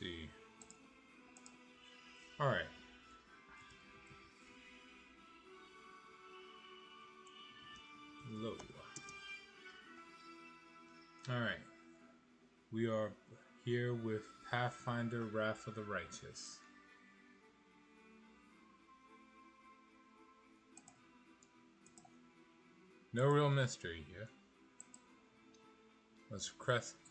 see. Alright. Low. Alright. We are here with Pathfinder Wrath of the Righteous. No real mystery here. I was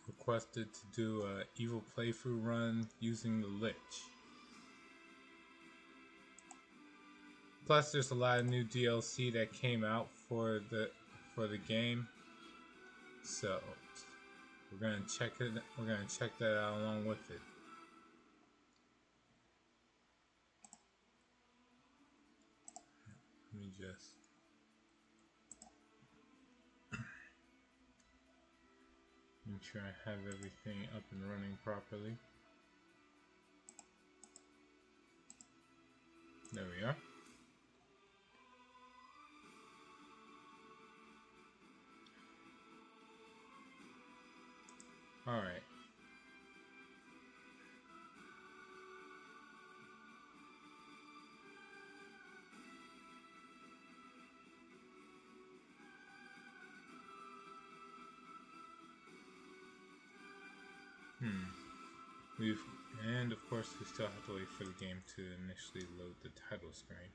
requested to do an evil playthrough run using the Lich. Plus, there's a lot of new DLC that came out for the game, so we're gonna check it. We're gonna check that out along with it. Let me just. Make sure I have everything up and running properly. There we are. Alright. And of course we still have to wait for the game to initially load the title screen,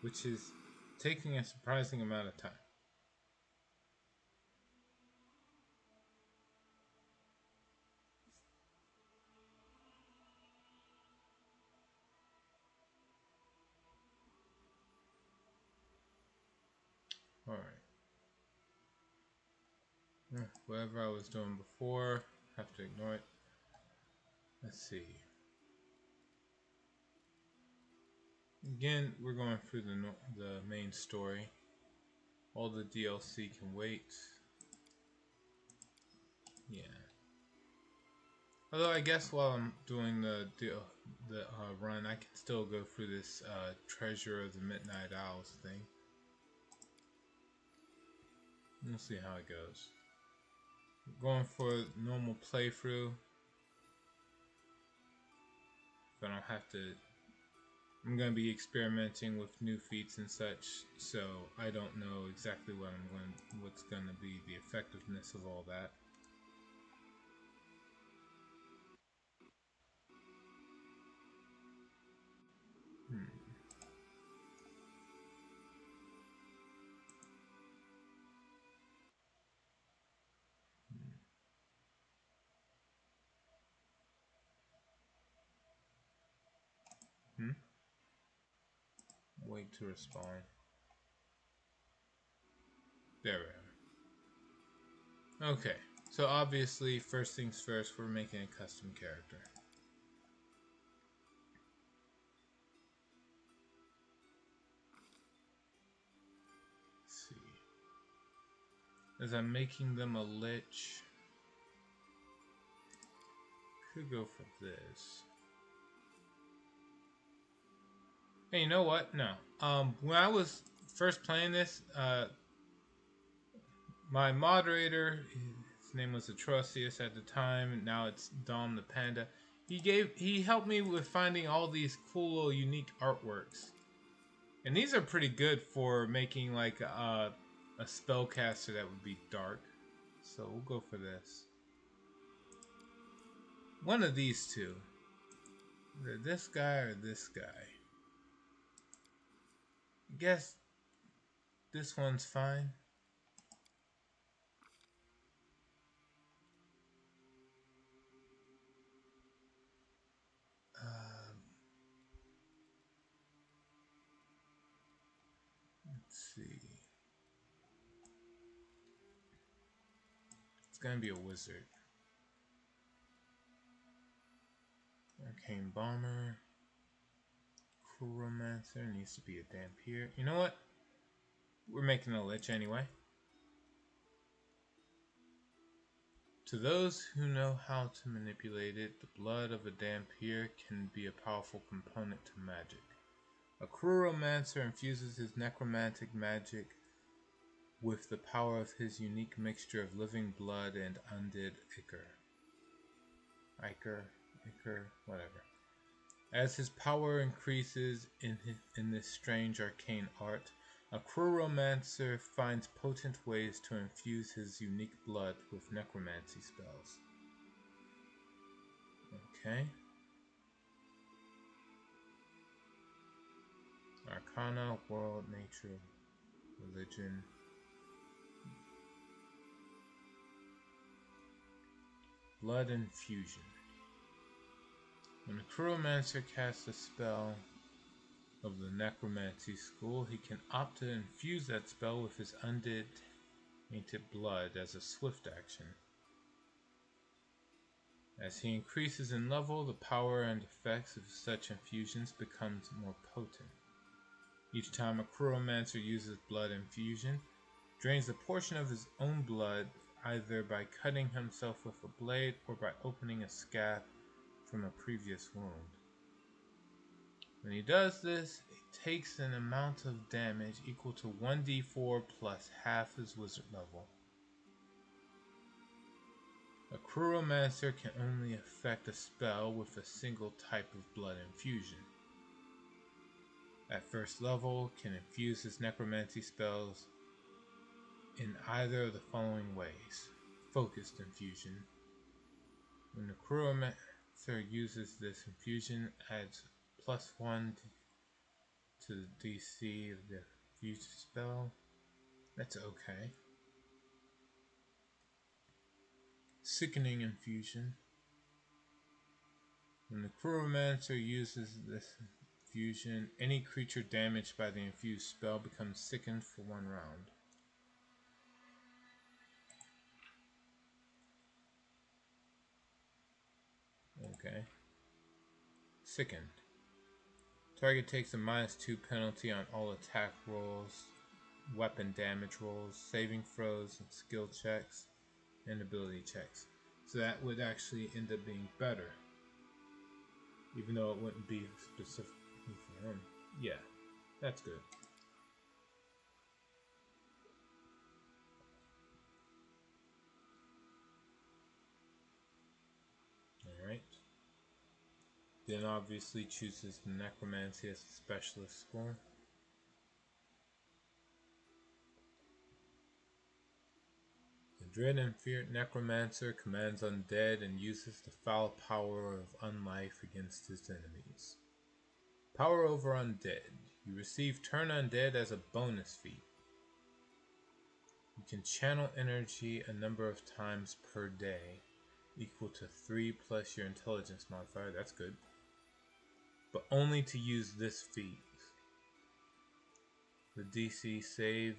which is taking a surprising amount of time. Alright. Whatever I was doing before, have to ignore it. Let's see. Again, we're going through the main story. All the DLC can wait. Yeah. Although I guess while I'm doing the run, I can still go through this Treasure of the Midnight Owls thing. We'll see how it goes. Going for a normal playthrough. If I don't have to, I'm going to be experimenting with new feats and such, so I don't know exactly what's going to be the effectiveness of all that. Wait to respond. There we are. Okay, so obviously, first things first, we're making a custom character. Let's see. As I'm making them a lich, could go for this. Hey, you know what? No. When I was first playing this, my moderator, his name was Atrocious at the time. Now it's Dom the Panda. He helped me with finding all these cool little unique artworks, and these are pretty good for making like a spellcaster that would be dark. So we'll go for this. One of these two. Either this guy or this guy. I guess this one's fine. Let's see. It's gonna be a wizard. Arcane Bomber. Chromancer needs to be a Dhampir. You know what? We're making a lich anyway. To those who know how to manipulate it, the blood of a Dhampir can be a powerful component to magic. A Chromancer infuses his necromantic magic with the power of his unique mixture of living blood and undead ichor. Iker, whatever. As his power increases in this strange arcane art, a Necromancer finds potent ways to infuse his unique blood with necromancy spells. Okay. Arcana, world, nature, religion. Blood infusion. When a Necromancer casts a spell of the necromancy school, he can opt to infuse that spell with his undead tainted blood as a swift action. As he increases in level, the power and effects of such infusions becomes more potent. Each time a Necromancer uses blood infusion, drains a portion of his own blood either by cutting himself with a blade or by opening a scab from a previous wound. When he does this, he takes an amount of damage equal to 1d4 plus half his wizard level. A Necromancer can only effect a spell with a single type of blood infusion. At first level, can infuse his necromancy spells in either of the following ways. Focused infusion. When the Necromancer uses this infusion, adds +1 to the DC of the infused spell. That's okay. Sickening infusion. When the Necromancer uses this infusion, any creature damaged by the infused spell becomes sickened for 1 round. Okay. Sickened. Target takes a -2 penalty on all attack rolls, weapon damage rolls, saving throws, and skill checks, and ability checks. So that would actually end up being better. Even though it wouldn't be specifically for him. Yeah, that's good. Alright. Then obviously chooses Necromancy as a specialist school. The dread and feared Necromancer commands Undead and uses the foul power of Unlife against his enemies. Power over Undead. You receive Turn Undead as a bonus feat. You can channel energy a number of times per day, equal to 3 plus your intelligence modifier. That's good. But only to use this feat. The DC save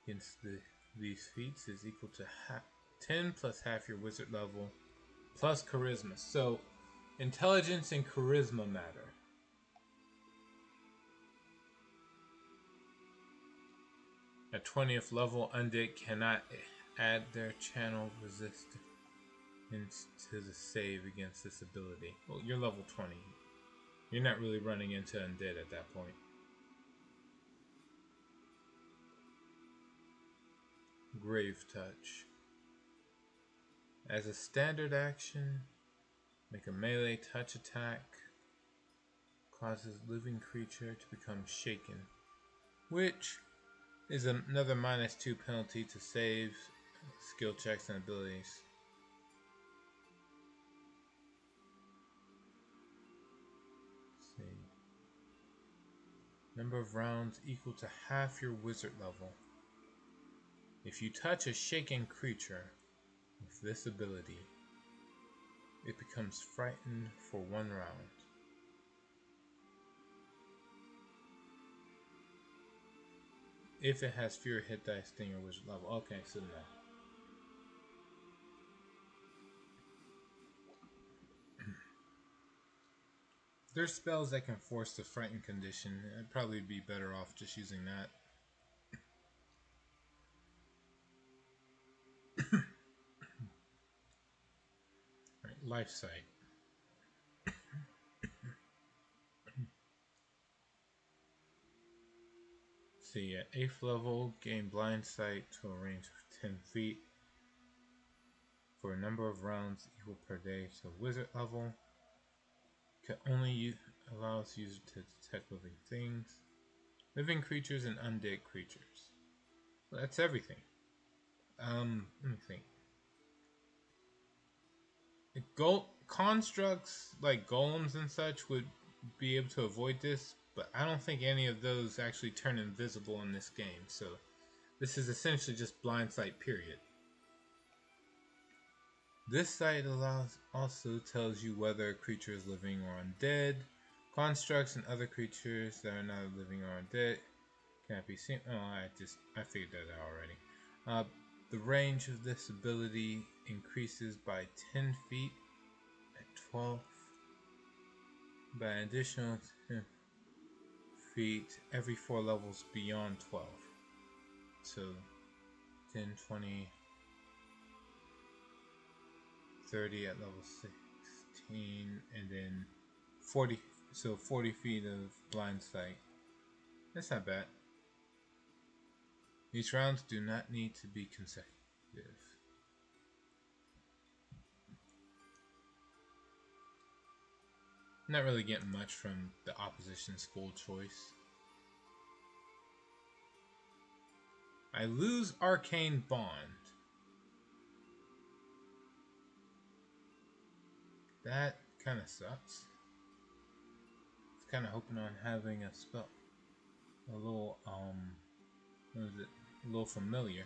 against these feats is equal to 10 plus half your wizard level plus charisma. So intelligence and charisma matter. At 20th level, Undead cannot add their channel resistance to the save against this ability. Well, you're level 20. You're not really running into Undead at that point. Grave Touch. As a standard action, make a melee touch attack. Causes living creature to become shaken, which is another -2 penalty to saves, skill checks, and abilities. Let's see. Number of rounds equal to half your wizard level. If you touch a shaken creature with this ability, it becomes frightened for 1 round. If it has fewer hit dice than your wizard level. Okay, so no. There's spells that can force the frightened condition. I'd probably be better off just using that. Alright, Life Sight. See, at 8th level, gain blind sight to a range of 10 feet for a number of rounds equal per day to wizard level. Can only allows user to detect living things, living creatures, and undead creatures. Well, that's everything. Let me think. Constructs like golems and such would be able to avoid this, but I don't think any of those actually turn invisible in this game, so this is essentially just blind sight, period. This site also tells you whether a creature is living or undead. Constructs and other creatures that are not living or undead can't be seen. Oh, I figured that out already. The range of this ability increases by 10 feet at 12, by an additional 10 feet every 4 levels beyond 12. So 10, 20, 30 at level 16, and then 40. So 40 feet of blind sight. That's not bad. These rounds do not need to be consecutive. Not really getting much from the opposition school choice. I lose Arcane Bond. That kind of sucks. I was kind of hoping on having a spell, a little, what is it? A little familiar.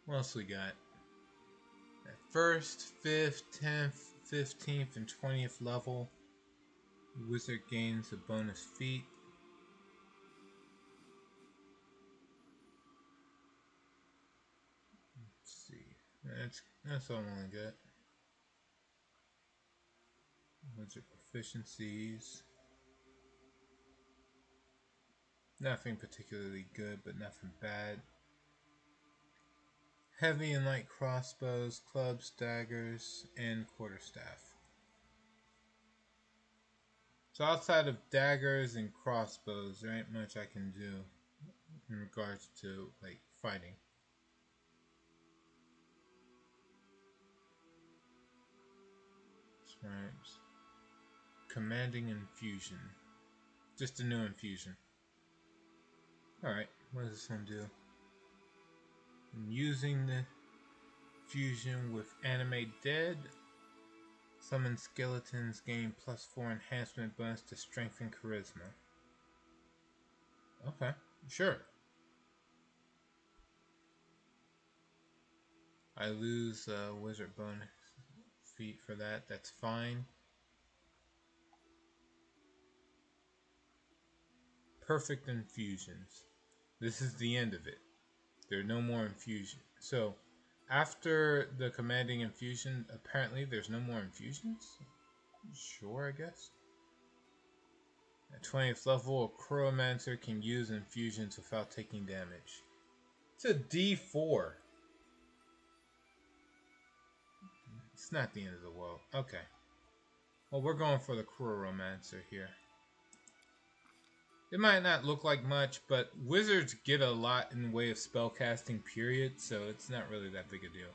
What else we got? At 1st, 5th, 10th, 15th, and 20th level, the wizard gains a bonus feat. Let's see. That's all I got. Wizard proficiencies. Nothing particularly good, but nothing bad. Heavy and light crossbows, clubs, daggers, and quarterstaff. So outside of daggers and crossbows, there ain't much I can do in regards to like fighting. Swamps. Commanding infusion. Just a new infusion. Alright, what does this one do? I'm using the fusion with Animate Dead. Summon skeletons, gain +4 enhancement bonus to strength and charisma. Okay, sure. I lose wizard bonus feat for that. That's fine. Perfect infusions. This is the end of it. There are no more infusions. So, after the commanding infusion, apparently there's no more infusions? Sure, I guess. At 20th level, a Chromancer can use infusions without taking damage. It's a D4. It's not the end of the world. Okay. Well, we're going for the Chromancer here. It might not look like much, but wizards get a lot in the way of spellcasting, period, so it's not really that big a deal.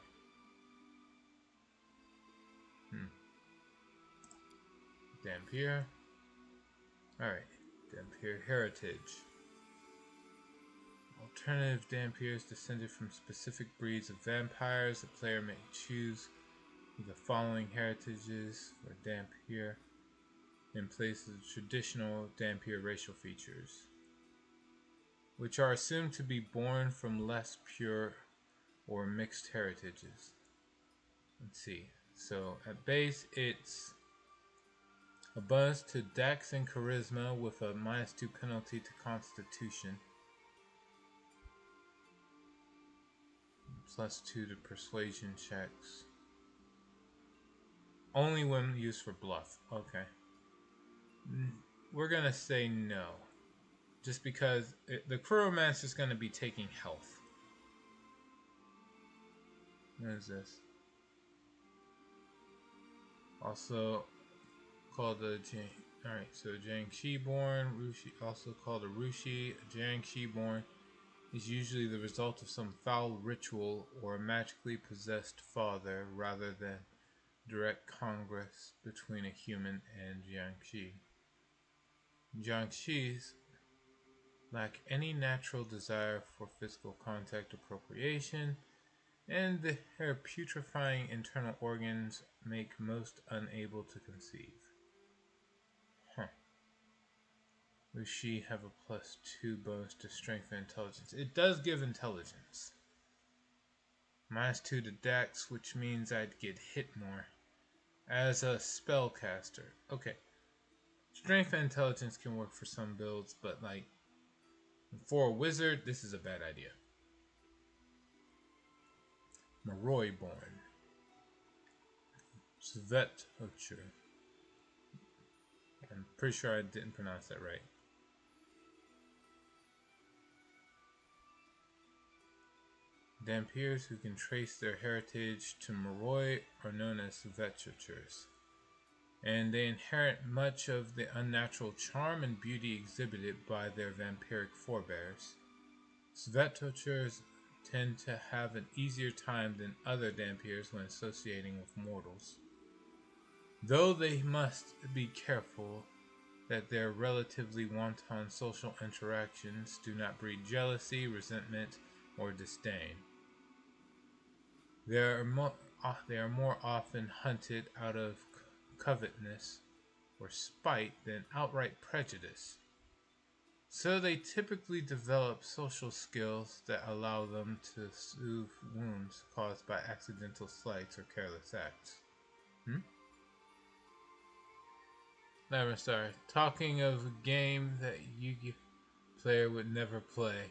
Dhampir. Alright, Dhampir Heritage. Alternative Dhampirs descended from specific breeds of vampires. The player may choose the following heritages for Dhampir in place of the traditional Dhampir racial features, which are assumed to be born from less pure or mixed heritages. Let's see. So at base, it's a bonus to Dex and Charisma with a -2 penalty to Constitution, +2 to Persuasion checks. Only when used for bluff. Okay. We're gonna say no, just because the Chromancer is gonna be taking health. What is this? Also called a Jang. Alright, so Jiangshi born, Rushi, also called a Rushi, a Jiangshi born. is usually the result of some foul ritual or a magically possessed father rather than direct congress between a human and Jiangxi. Jiangxis lack any natural desire for physical contact or procreation, and their putrefying internal organs make most unable to conceive. Huh. Will she have a +2 bonus to strength and intelligence? It does give intelligence. -2 to dex, which means I'd get hit more. As a spellcaster. Okay. Strength and intelligence can work for some builds, but like for a wizard, this is a bad idea. Moroi-born. Svetocher. I'm pretty sure I didn't pronounce that right. Dhampirs who can trace their heritage to Moroi are known as Svetochers, and they inherit much of the unnatural charm and beauty exhibited by their vampiric forebears. Svetochers tend to have an easier time than other Dhampirs when associating with mortals, though they must be careful that their relatively wanton social interactions do not breed jealousy, resentment, or disdain. They are more often hunted out of covetousness or spite than outright prejudice. So they typically develop social skills that allow them to soothe wounds caused by accidental slights or careless acts. Sorry. Talking of a game that Yu-Gi-Oh player would never play.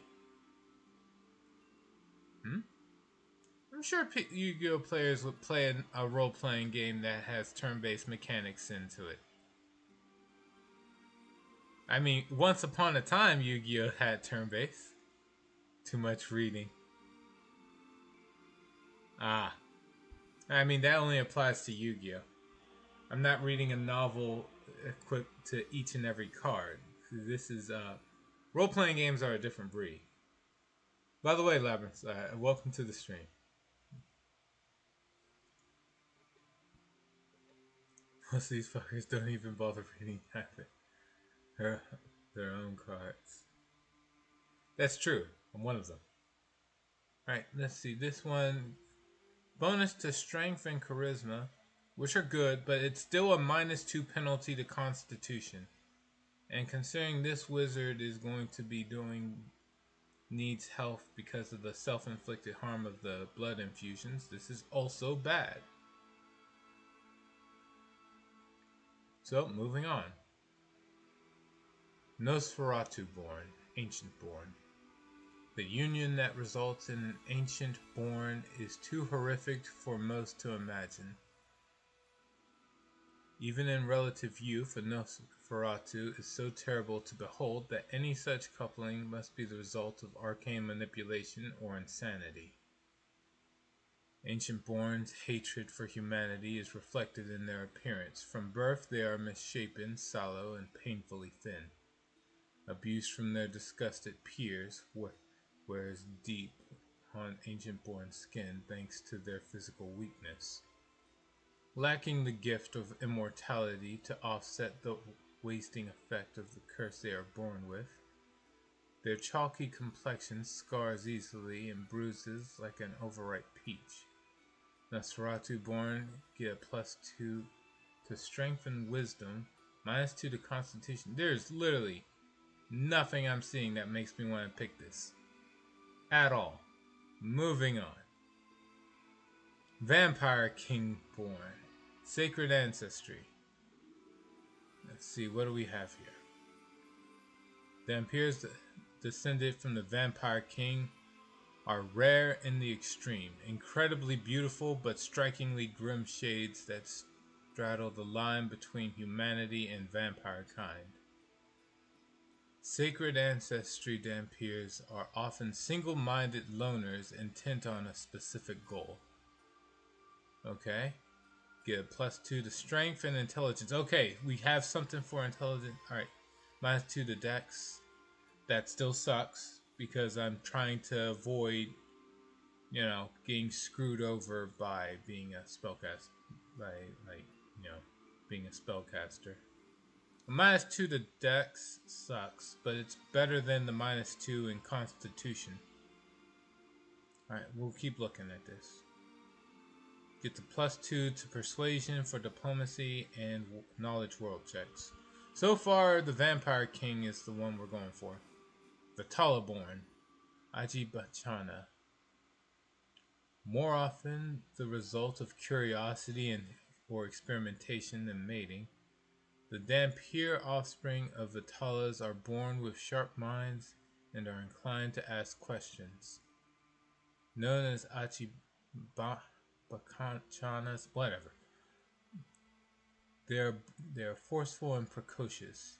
I'm sure Yu-Gi-Oh players would play a role-playing game that has turn-based mechanics into it. I mean, once upon a time, Yu-Gi-Oh had turn-based. Too much reading. I mean, that only applies to Yu-Gi-Oh. I'm not reading a novel equipped to each and every card. This is, role-playing games are a different breed. By the way, Labyrinth, welcome to the stream. Most of these fuckers don't even bother reading their own cards. That's true. I'm one of them. Alright, let's see. This one, bonus to strength and charisma, which are good, but it's still a -2 penalty to constitution. And considering this wizard is going to be needs health because of the self-inflicted harm of the blood infusions, this is also bad. So, moving on. Nosferatu-born, Ancient-born. The union that results in an Ancient-born is too horrific for most to imagine. Even in relative youth, a Nosferatu is so terrible to behold that any such coupling must be the result of arcane manipulation or insanity. Ancient-born's hatred for humanity is reflected in their appearance. From birth they are misshapen, sallow, and painfully thin. Abuse from their disgusted peers wears deep on Ancient-born skin thanks to their physical weakness. Lacking the gift of immortality to offset the wasting effect of the curse they are born with, their chalky complexion scars easily and bruises like an overripe peach. Nosferatu-born get a +2 to strength and wisdom, -2 to constitution. There's literally nothing I'm seeing that makes me want to pick this. At all. Moving on. Vampire King-born. Sacred ancestry. Let's see, what do we have here? Dhampirs descended from the Vampire King are rare in the extreme, incredibly beautiful but strikingly grim shades that straddle the line between humanity and vampire kind. Sacred ancestry Dhampirs are often single-minded loners intent on a specific goal. Okay. Get a +2 to strength and intelligence. Okay, we have something for intelligence. Alright. -2 to dex. That still sucks because I'm trying to avoid, getting screwed over by being a being a spellcaster. A -2 to Dex sucks, but it's better than the -2 in Constitution. Alright, we'll keep looking at this. Get the +2 to Persuasion for Diplomacy and Knowledge World checks. So far, the Vampire King is the one we're going for. The Talaborn, Ajibachana. More often, the result of curiosity or experimentation than mating. The Dhampir offspring of the Talas are born with sharp minds and are inclined to ask questions. Known as Achibachanas, whatever. They are forceful and precocious,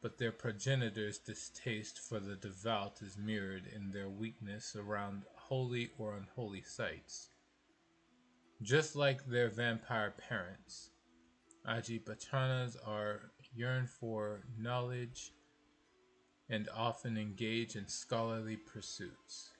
but their progenitors' distaste for the devout is mirrored in their weakness around holy or unholy sites. Just like their vampire parents, Ajibachanas yearn for knowledge and often engage in scholarly pursuits.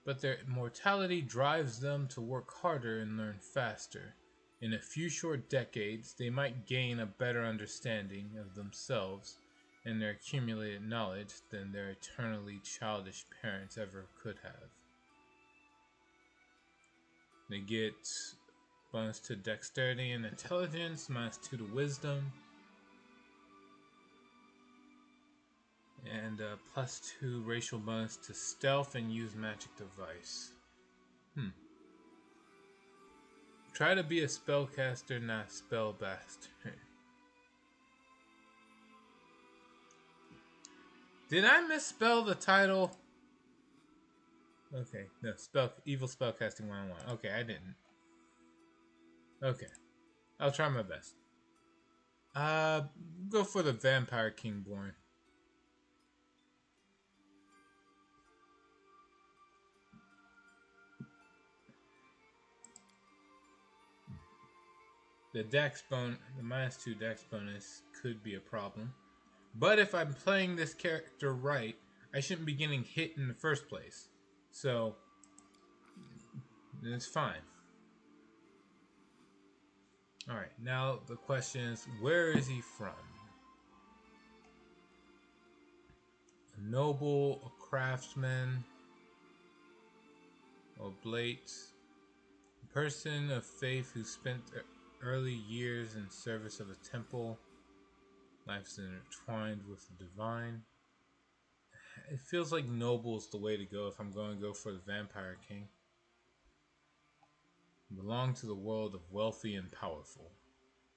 But their mortality drives them to work harder and learn faster. In a few short decades, they might gain a better understanding of themselves and their accumulated knowledge than their eternally childish parents ever could have. They get bonus to dexterity and intelligence, -2 to wisdom, and +2 racial bonus to stealth and use magic device. Try to be a spellcaster, not spellbastard. Did I misspell the title? Okay, no, Evil Spellcasting 101. Okay, I didn't. Okay, I'll try my best. Go for the Vampire Kingborn. The -2 dex bonus could be a problem. But if I'm playing this character right, I shouldn't be getting hit in the first place. So, it's fine. Alright, now the question is, where is he from? A noble, a craftsman, oblate, a person of faith who spent early years in service of a temple. Life is intertwined with the divine. It feels like noble is the way to go if I'm going to go for the Vampire King. Belong to the world of wealthy and powerful.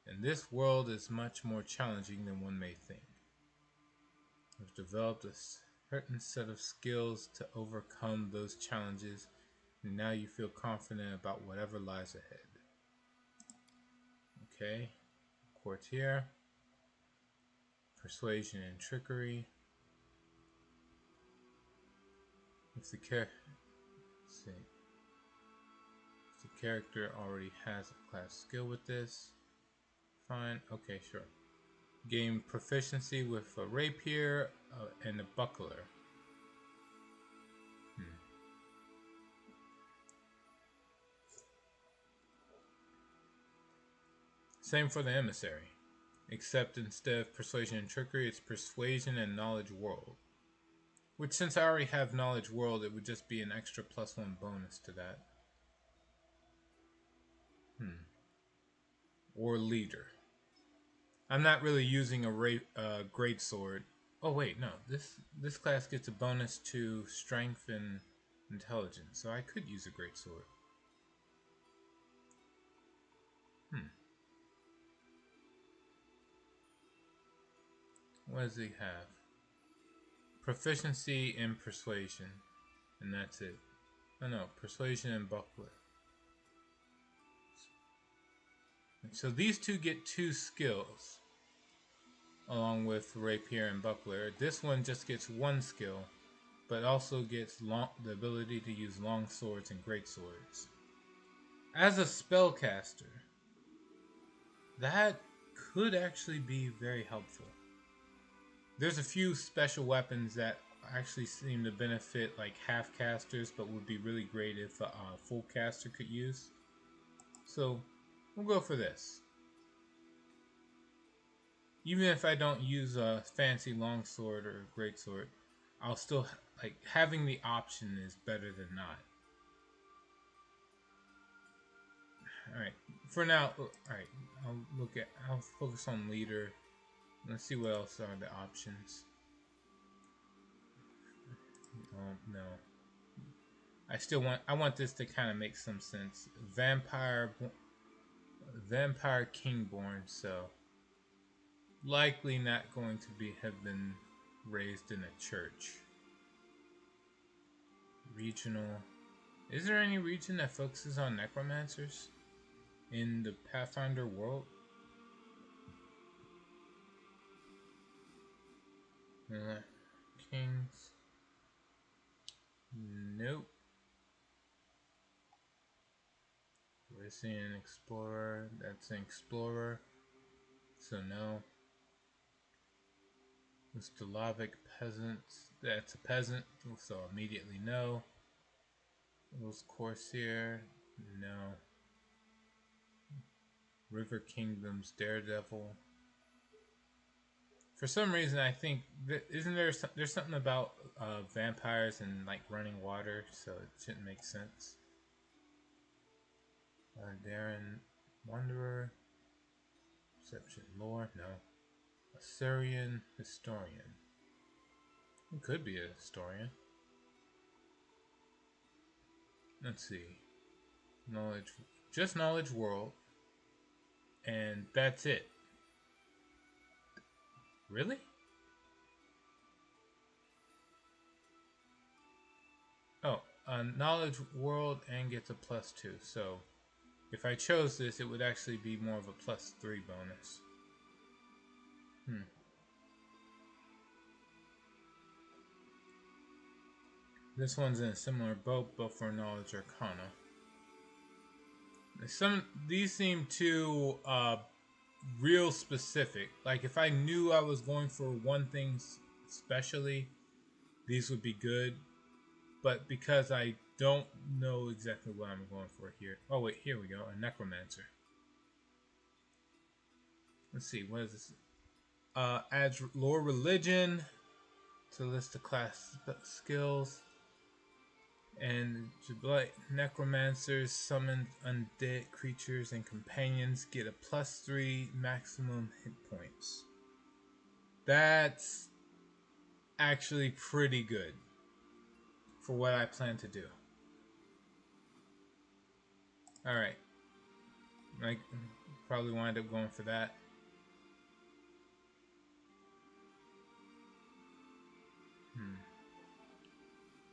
And this world is much more challenging than one may think. You've developed a certain set of skills to overcome those challenges, and now you feel confident about whatever lies ahead. Okay, Courtier, Persuasion and Trickery. If the character already has a class skill with this, fine. Okay, sure. Gain proficiency with a rapier and a buckler. Same for the emissary, except instead of persuasion and trickery, it's persuasion and knowledge world. Which, since I already have knowledge world, it would just be an extra +1 bonus to that. Or leader. I'm not really using a great sword. Oh wait, no. This class gets a bonus to strength and intelligence, so I could use a great sword. What does he have? Proficiency in persuasion, and that's it. Oh no, persuasion and buckler. So these two get 2 skills, along with rapier and buckler. This one just gets 1 skill, but also gets the ability to use long swords and great swords. As a spellcaster, that could actually be very helpful. There's a few special weapons that actually seem to benefit like half casters, but would be really great if a full caster could use. So we'll go for this. Even if I don't use a fancy longsword or greatsword, I'll still like having the option is better than not. Alright, for now, alright, I'll focus on leader. Let's see what else are the options. Oh, no. I want this to kind of make some sense. Vampire Kingborn, so likely not going to have been raised in a church. Regional. Is there any region that focuses on necromancers in the Pathfinder world? Kings. Nope. We're seeing explorer. That's an explorer. So no. The Slavic peasants. That's a peasant. So immediately no. Those Corsair. No. River Kingdom's Daredevil. For some reason, I think isn't there's something about vampires and like running water, so it shouldn't make sense. Darren Wanderer, Perception Lore, no. Assyrian Historian. It could be a historian. Let's see. Knowledge, just Knowledge World, and that's it. Really? Oh, Knowledge World and gets a +2. So, if I chose this, it would actually be more of a +3 bonus. This one's in a similar boat, but for Knowledge Arcana. These seem too real specific. Like if I knew I was going for one thing specially, these would be good. But because I don't know exactly what I'm going for here. Oh wait, here we go. A necromancer. Let's see, what is this? Adds lore religion to list of class skills. And necromancers summon undead creatures and companions get a +3 maximum hit points. That's actually pretty good for what I plan to do. Alright. I probably wind up going for that.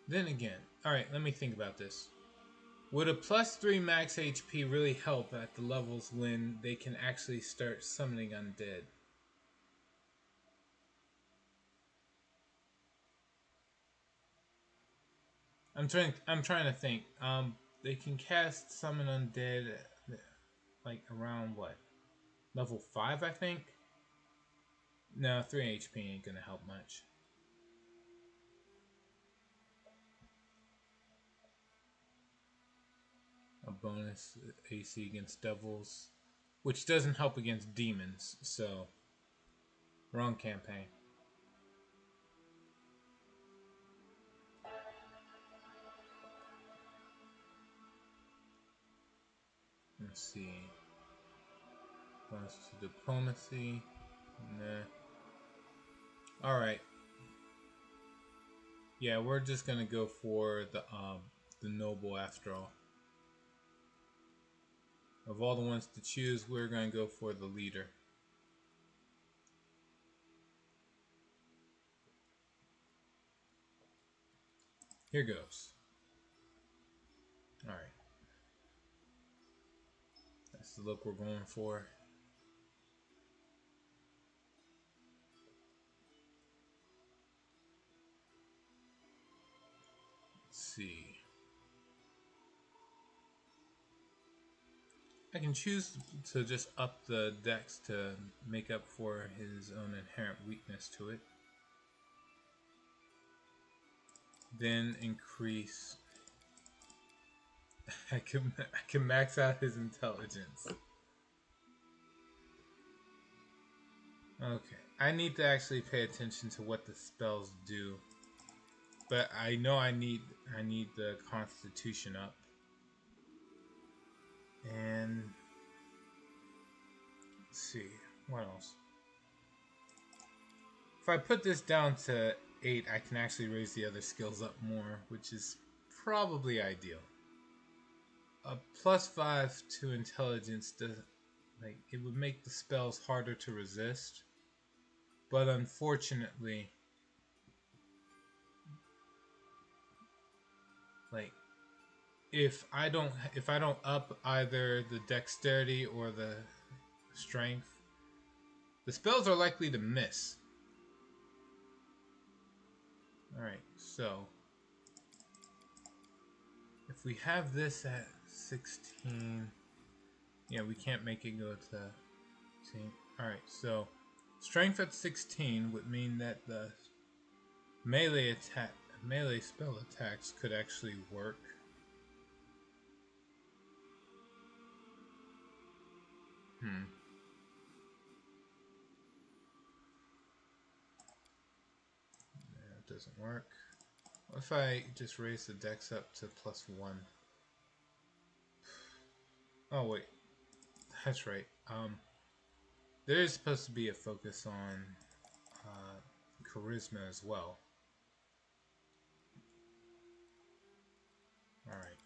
Then again, alright, let me think about this. Would a +3 max HP really help at the levels when they can actually start summoning undead? I'm trying to think. They can cast summon undead like around what? Level 5, I think? No, 3 HP ain't gonna help much. A bonus AC against devils, which doesn't help against demons, so wrong campaign. Let's see. Bonus to diplomacy. Nah. Alright. Yeah, we're just gonna go for the noble after all. Of all the ones to choose, we're gonna go for the leader. Here goes. Alright. That's the look we're going for. Let's see. I can choose to just up the dex to make up for his own inherent weakness to it. then increase. I can max out his intelligence. Okay, I need to actually pay attention to what the spells do, but I know I need the Constitution up, and let's see what else. If I put this down to 8, I can actually raise the other skills up more, which is probably ideal. A +5 to intelligence does, like, it would make the spells harder to resist. But unfortunately, like, if I don't up either the dexterity or the strength, the spells are likely to miss. Alright, so if we have this at 16, yeah, we can't make it go to 16. Alright, so strength at 16 would mean that the melee spell attacks could actually work. That doesn't work. What if I just raise the dex up to +1? Oh wait, that's right. There is supposed to be a focus on charisma as well. Alright.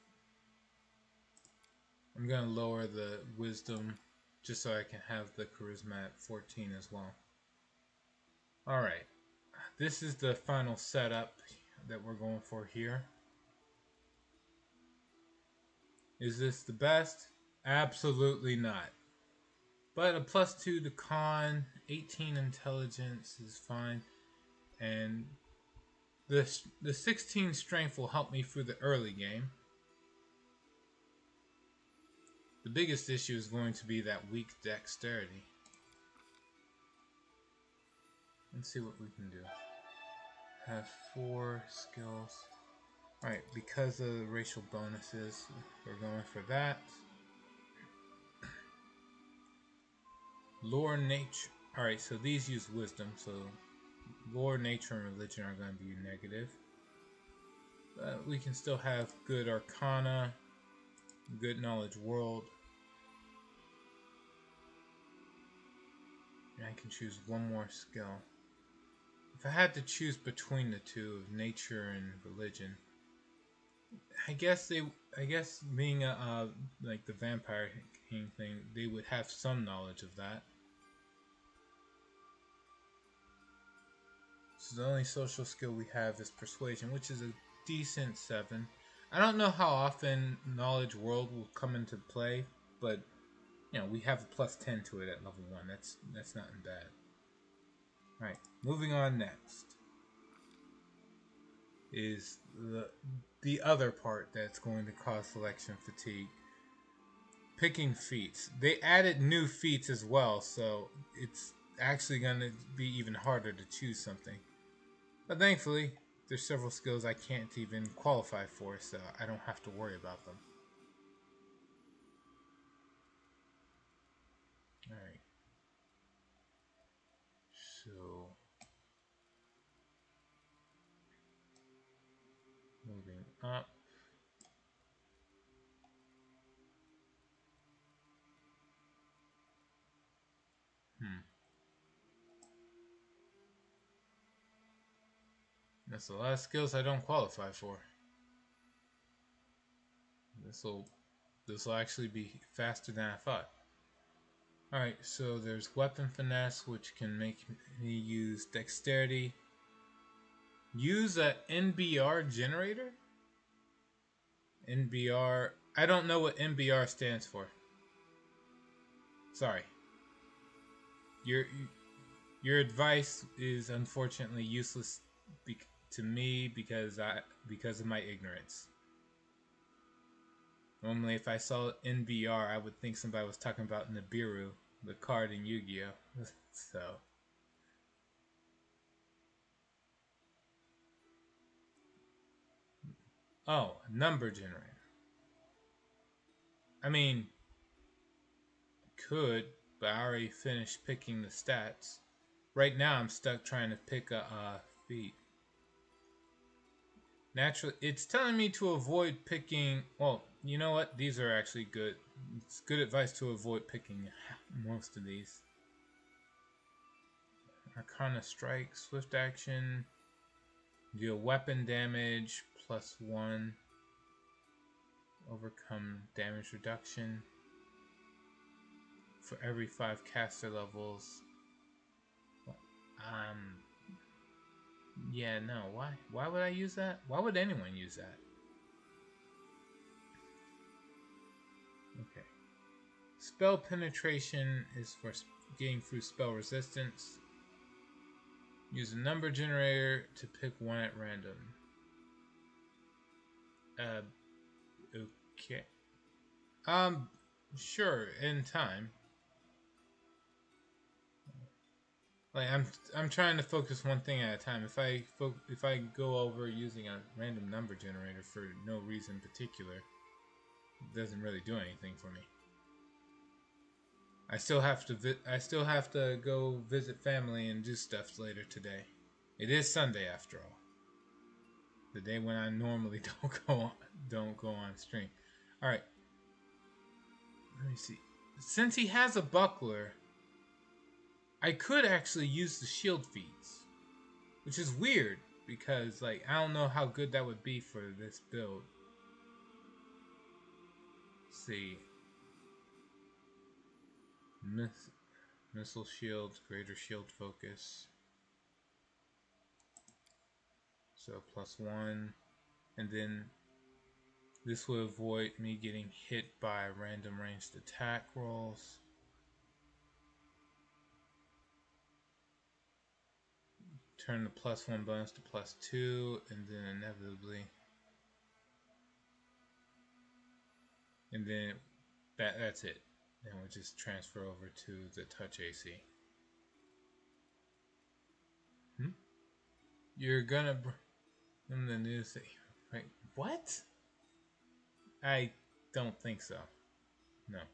I'm going to lower the wisdom just so I can have the charisma at 14 as well. Alright. This is the final setup that we're going for here. Is this the best? Absolutely not. But a +2 to con, 18 intelligence is fine. And the 16 strength will help me through the early game. The biggest issue is going to be that weak dexterity. Let's see what we can do. Have 4 skills. Alright, because of the racial bonuses, we're going for that. Lore, nature. Alright, so these use wisdom, so lore, nature, and religion are going to be negative. But we can still have good arcana, good knowledge world. And I can choose one more skill. If I had to choose between the two, of nature and religion, I guess being a like the vampire king thing, they would have some knowledge of that. So the only social skill we have is persuasion, which is a decent 7. I don't know how often knowledge world will come into play, but you know, we have a +10 to it at level 1. That's not bad. Alright, moving on next is the other part that's going to cause selection fatigue. Picking feats. They added new feats as well, so it's actually going to be even harder to choose something. But thankfully, there's several skills I can't even qualify for, so I don't have to worry about them. Alright. So, moving up. That's a lot of skills I don't qualify for. This will actually be faster than I thought. Alright, so there's weapon finesse, which can make me use dexterity. Use a NBR generator? NBR, I don't know what NBR stands for. Sorry. Your advice is unfortunately useless to me because of my ignorance. Normally, if I saw NBR, I would think somebody was talking about Nibiru, the card in Yu-Gi-Oh. So, Oh, a number generator. I mean, could, but I already finished picking the stats. Right now, I'm stuck trying to pick a feat. Naturally, it's telling me to avoid picking. Well, you know what? These are actually good. It's good advice to avoid picking most of these. Arcana Strike, Swift Action, deal weapon damage +1, overcome damage reduction for every 5 caster levels. Yeah, no. Why would I use that? Why would anyone use that? Okay. Spell penetration is for getting through spell resistance. Use a number generator to pick one at random. Okay. Sure, in time. Like I'm trying to focus one thing at a time. If I go over using a random number generator for no reason particular, it doesn't really do anything for me. I still have to go visit family and do stuff later today. It is Sunday after all. The day when I normally don't go on stream. All right. Let me see. Since he has a buckler, I could actually use the shield feats, which is weird because like I don't know how good that would be for this build. Let's see. Missile shield, greater shield focus. So +1, and then this will avoid me getting hit by random ranged attack rolls. Turn the +1 bonus to +2, and then inevitably, and then that's it. Then we'll just transfer over to the touch AC. You're gonna bring the news that right? What? I don't think so. No.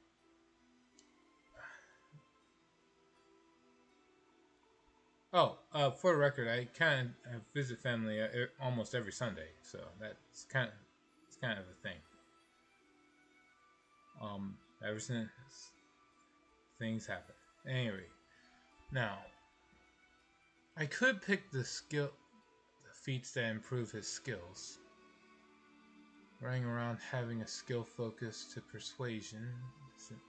Oh, for the record, I kind of visit family almost every Sunday, so it's kind of a thing. Ever since things happen. Anyway, now I could pick the feats that improve his skills. Running around having a skill focus to persuasion isn't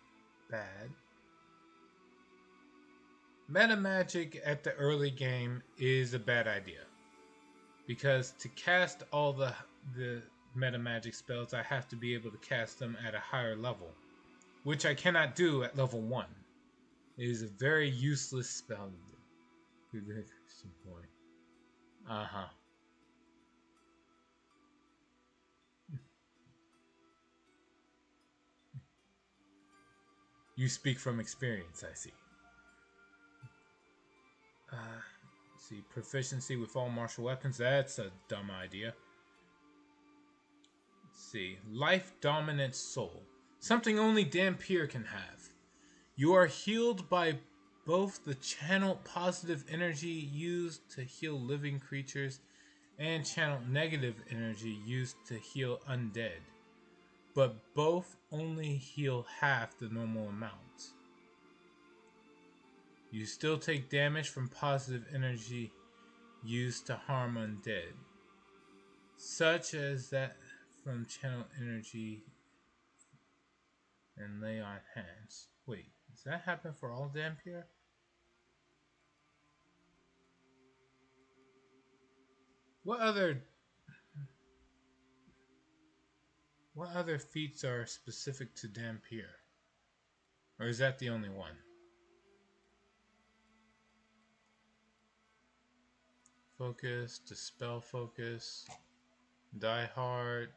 bad. Meta magic at the early game is a bad idea, because to cast all the meta magic spells, I have to be able to cast them at a higher level, which I cannot do at level 1. It is a very useless spell. Good question, boy. You speak from experience, I see. Let's see, proficiency with all martial weapons. That's a dumb idea. Let's see, life dominant soul. Something only Dhampir can have. You are healed by both the channel positive energy used to heal living creatures and channel negative energy used to heal undead, but both only heal half the normal amount. You still take damage from positive energy used to harm undead, such as that from channel energy and lay on hands. Wait, does that happen for all Dhampir? What other feats are specific to Dhampir? Or is that the only one? Focus, Dispel Focus, Die Hard.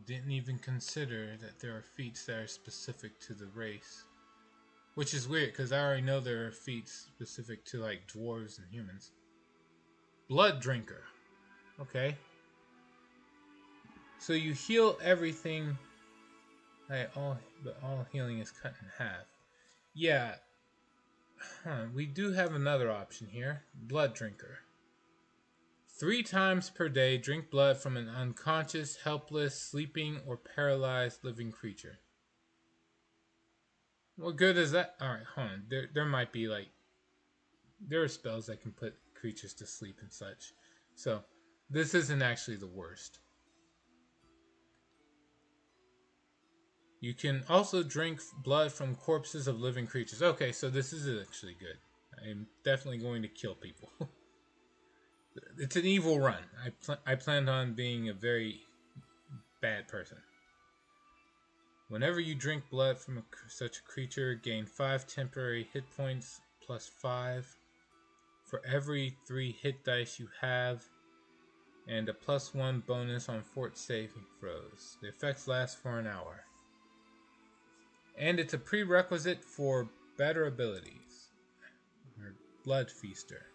Didn't even consider that there are feats that are specific to the race. Which is weird, because I already know there are feats specific to like dwarves and humans. Blood Drinker. Okay. So you heal everything. But all healing is cut in half. Yeah. We do have another option here. Blood Drinker. 3 times per day, drink blood from an unconscious, helpless, sleeping, or paralyzed living creature. What good is that? Alright, hold on. There might be there are spells that can put creatures to sleep and such. So, this isn't actually the worst. You can also drink blood from corpses of living creatures. Okay, so this is actually good. I'm definitely going to kill people. It's an evil run. I planned on being a very bad person. Whenever you drink blood from such a creature, gain 5 temporary hit points plus 5 for every 3 hit dice you have, and a plus 1 bonus on fort saving throws. The effects last for an hour. And it's a prerequisite for better abilities. Or Blood Feaster.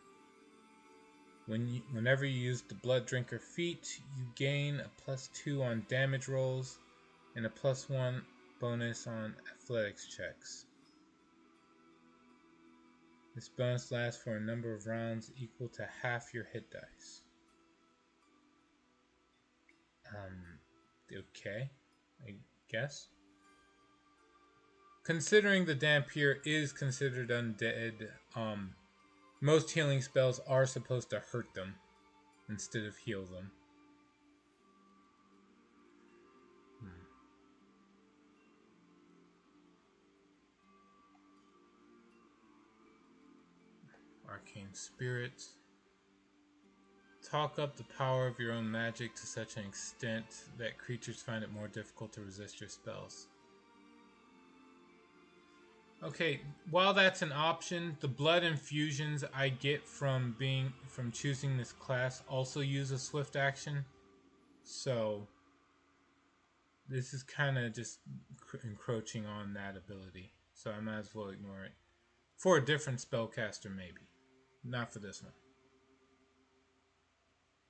Whenever you use the Blood Drinker feat, you gain a plus 2 on damage rolls and a plus 1 bonus on athletics checks. This bonus lasts for a number of rounds equal to half your hit dice. Okay, I guess. Considering the Dhampir is considered undead, most healing spells are supposed to hurt them instead of heal them. Arcane Spirits. Talk up the power of your own magic to such an extent that creatures find it more difficult to resist your spells. Okay, while that's an option, the blood infusions I get from choosing this class also use a swift action. So this is kind of just encroaching on that ability. So I might as well ignore it. For a different spellcaster, maybe. Not for this one.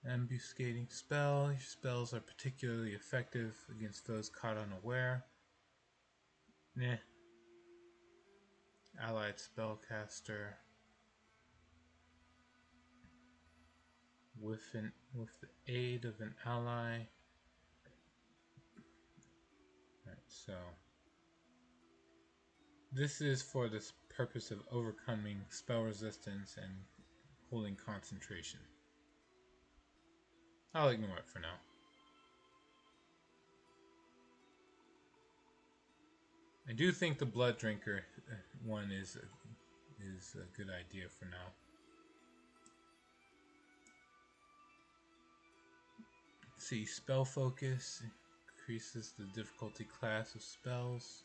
Ambuscating spell. Your spells are particularly effective against foes caught unaware. Nah. Allied spellcaster. With the aid of an ally. Alright, so this is for the purpose of overcoming spell resistance and holding concentration. I'll ignore it for now. I do think the Blood Drinker one is a good idea for now. Let's see, Spell Focus increases the difficulty class of spells.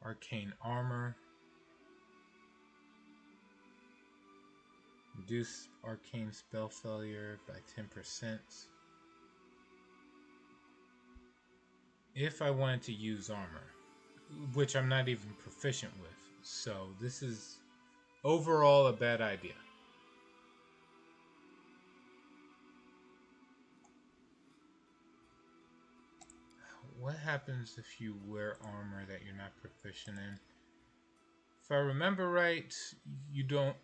Arcane Armor. Reduce arcane spell failure by 10%. If I wanted to use armor, which I'm not even proficient with, so this is overall a bad idea. What happens if you wear armor that you're not proficient in? If I remember right, you don't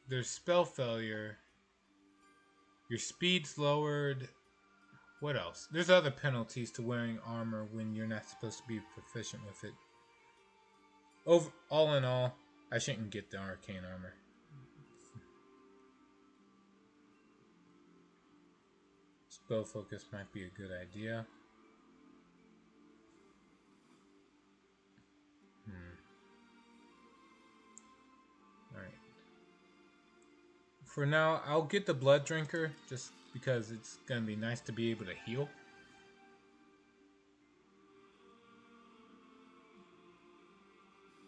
there's spell failure. Your speed's lowered. What else? There's other penalties to wearing armor when you're not supposed to be proficient with it. All in all, I shouldn't get the arcane armor. Spell focus might be a good idea. Alright. For now, I'll get the Blood Drinker just because it's going to be nice to be able to heal.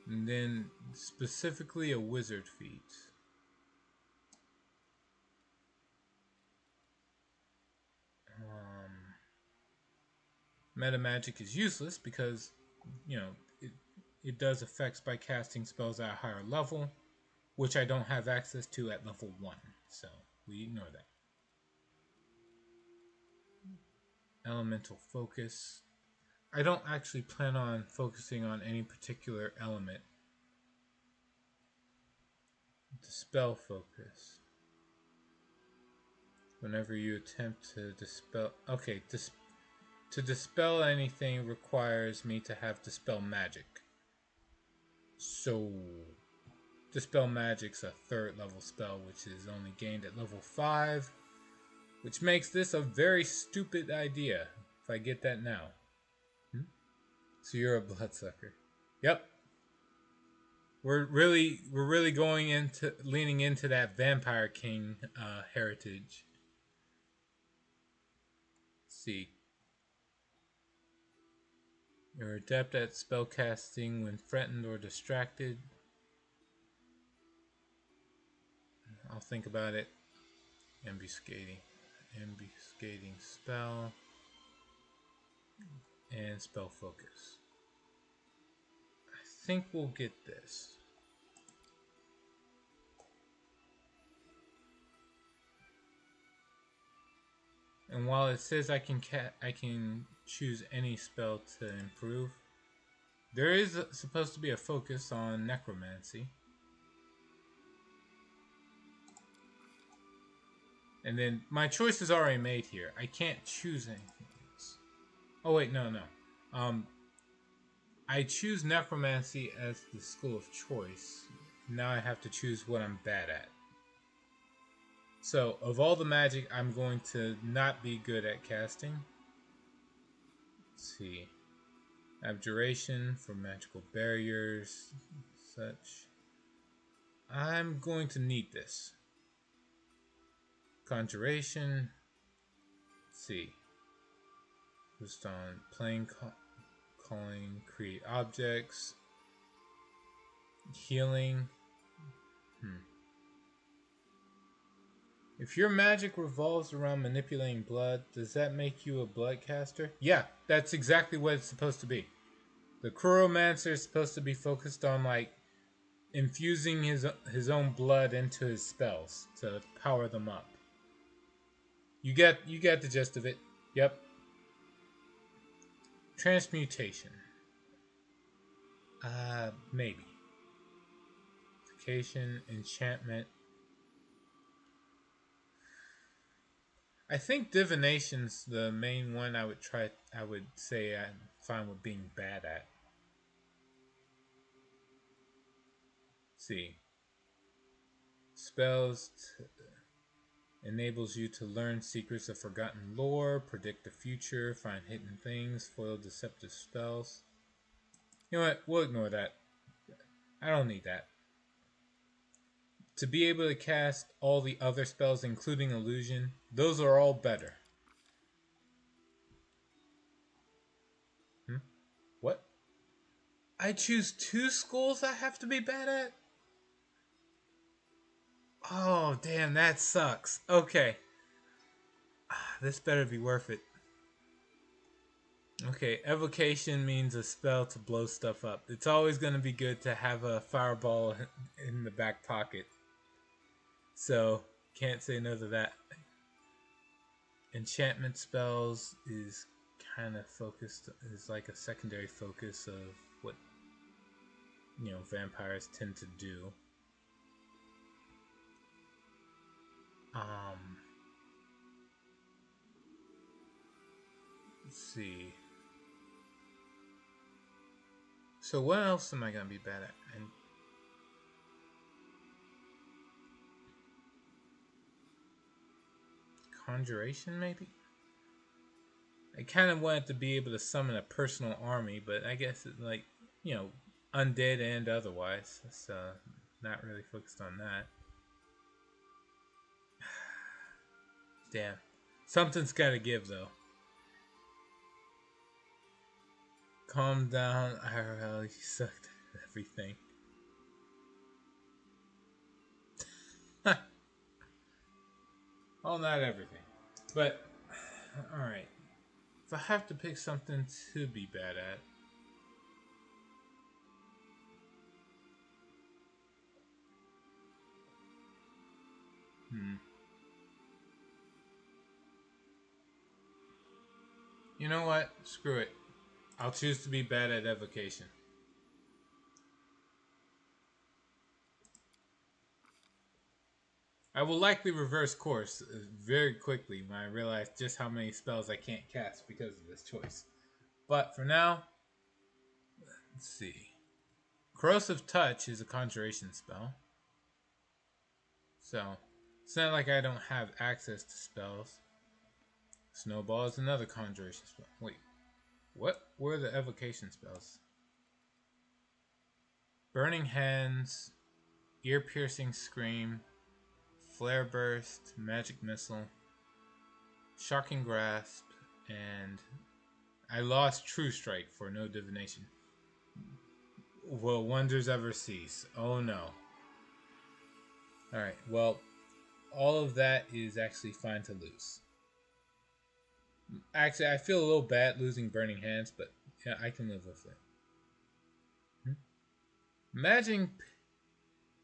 And then specifically a wizard feat. Meta magic is useless because, it does effects by casting spells at a higher level. which I don't have access to at level 1. So we ignore that. Elemental focus. I don't actually plan on focusing on any particular element. Dispel focus. Whenever you attempt to dispel... Okay, to dispel anything requires me to have dispel magic. So, dispel magic's a 3rd level spell, which is only gained at level 5. Which makes this a very stupid idea, if I get that now. So you're a bloodsucker. Yep. We're really leaning into that Vampire King heritage. Let's see. You're adept at spellcasting when threatened or distracted. I'll think about it. Ambuscading spell. And spell focus. I think we'll get this. And while it says I can choose any spell to improve, there is supposed to be a focus on necromancy. And then my choice is already made here. I can't choose anything else. Oh wait, no. I choose necromancy as the school of choice. Now I have to choose what I'm bad at. So, of all the magic I'm going to not be good at casting. Let's see. Abjuration for magical barriers, such. I'm going to need this. Conjuration. Let's see. Just on plane calling, create objects. Healing. If your magic revolves around manipulating blood, does that make you a blood caster? Yeah, that's exactly what it's supposed to be. The Chromancer is supposed to be focused on like infusing his own blood into his spells to power them up. You get the gist of it. Yep. Transmutation. Maybe. Vacation, enchantment. I think divination's the main one I would say I'm fine with being bad at. Let's see. Spells enables you to learn secrets of forgotten lore, predict the future, find hidden things, foil deceptive spells. You know what? We'll ignore that. I don't need that. To be able to cast all the other spells, including illusion, those are all better. What? I choose 2 schools I have to be bad at? Oh, damn, that sucks. Okay. This better be worth it. Okay, evocation means a spell to blow stuff up. It's always going to be good to have a fireball in the back pocket. So, can't say no to that. Enchantment spells is kind of focused, is like a secondary focus of what, vampires tend to do. Let's see. So what else am I going to be bad at? And conjuration, maybe? I kind of wanted to be able to summon a personal army, but I guess it's like, undead and otherwise. So, not really focused on that. Damn. Something's got to give, though. Calm down, IRL. You sucked at everything. Well, not everything. But, alright. If I have to pick something to be bad at, You know what? Screw it. I'll choose to be bad at evocation. I will likely reverse course very quickly when I realize just how many spells I can't cast because of this choice. But for now, let's see. Corrosive Touch is a conjuration spell. So, it's not like I don't have access to spells. Snowball is another conjuration spell. Wait, what were the evocation spells? Burning Hands, Ear-Piercing Scream, Flare Burst, Magic Missile, Shocking Grasp, and I lost True Strike for no divination. Will wonders ever cease? Oh no. Alright, well, all of that is actually fine to lose. Actually, I feel a little bad losing Burning Hands, but yeah, I can live with it. Imagine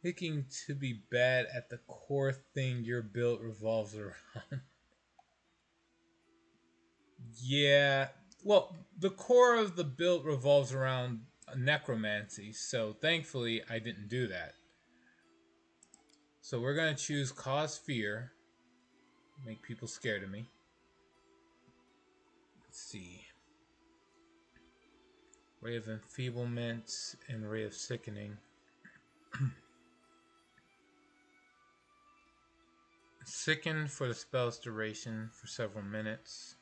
picking to be bad at the core thing your build revolves around. Yeah, well, the core of the build revolves around necromancy, so thankfully I didn't do that. So we're going to choose Cause Fear. Make people scared of me. Let's see. Ray of Enfeeblement and Ray of Sickening. Sicken for the spell's duration for several minutes.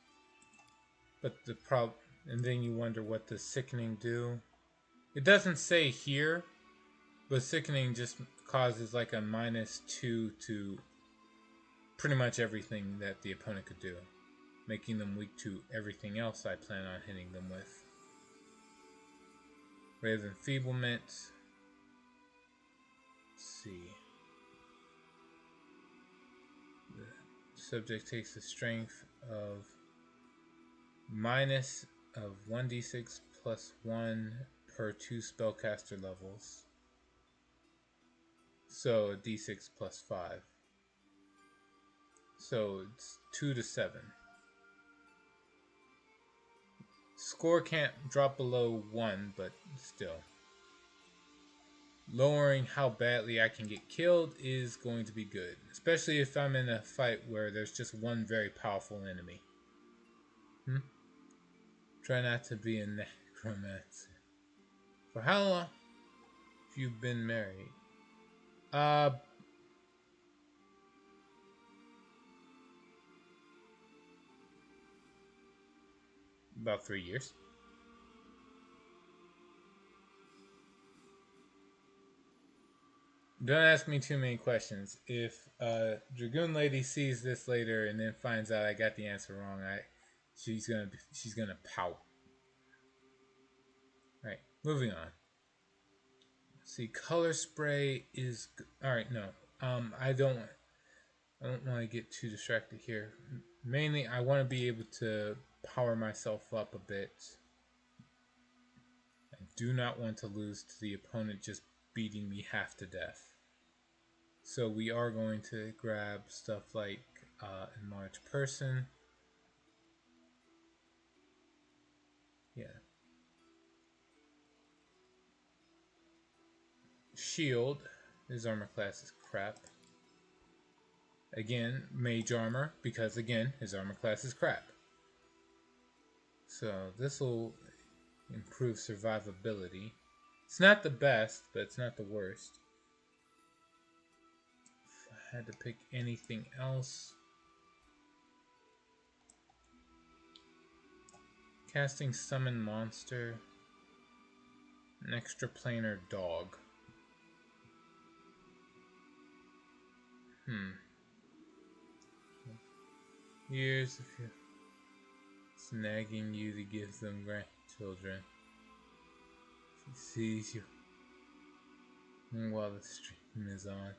But the problem, and then you wonder what does Sickening do? It doesn't say here, but Sickening just causes like a -2 to pretty much everything that the opponent could do, making them weak to everything else I plan on hitting them with. Ray of Enfeeblement. Let's see. The subject takes the strength of minus of 1d6 plus 1 per 2 spellcaster levels. So d6 plus 5. So it's 2 to 7. Score can't drop below 1, but still. Lowering how badly I can get killed is going to be good. Especially if I'm in a fight where there's just one very powerful enemy. Try not to be a necromancer. For how long have you been married? About 3 years. Don't ask me too many questions. If Dragoon Lady sees this later and then finds out I got the answer wrong, she's gonna pout. All right, moving on. Let's see, color spray is all right. No, I don't want to get too distracted here. Mainly, I want to be able to power myself up a bit. I do not want to lose to the opponent just beating me half to death. So we are going to grab stuff like Enlarged Person. Yeah. Shield. His armor class is crap. Again, Mage Armor, because again, his armor class is crap. So this will improve survivability. It's not the best, but it's not the worst. If I had to pick anything else, casting Summon Monster, an extra planar dog. Years of snagging you to give them grandchildren. She sees you while the stream is on.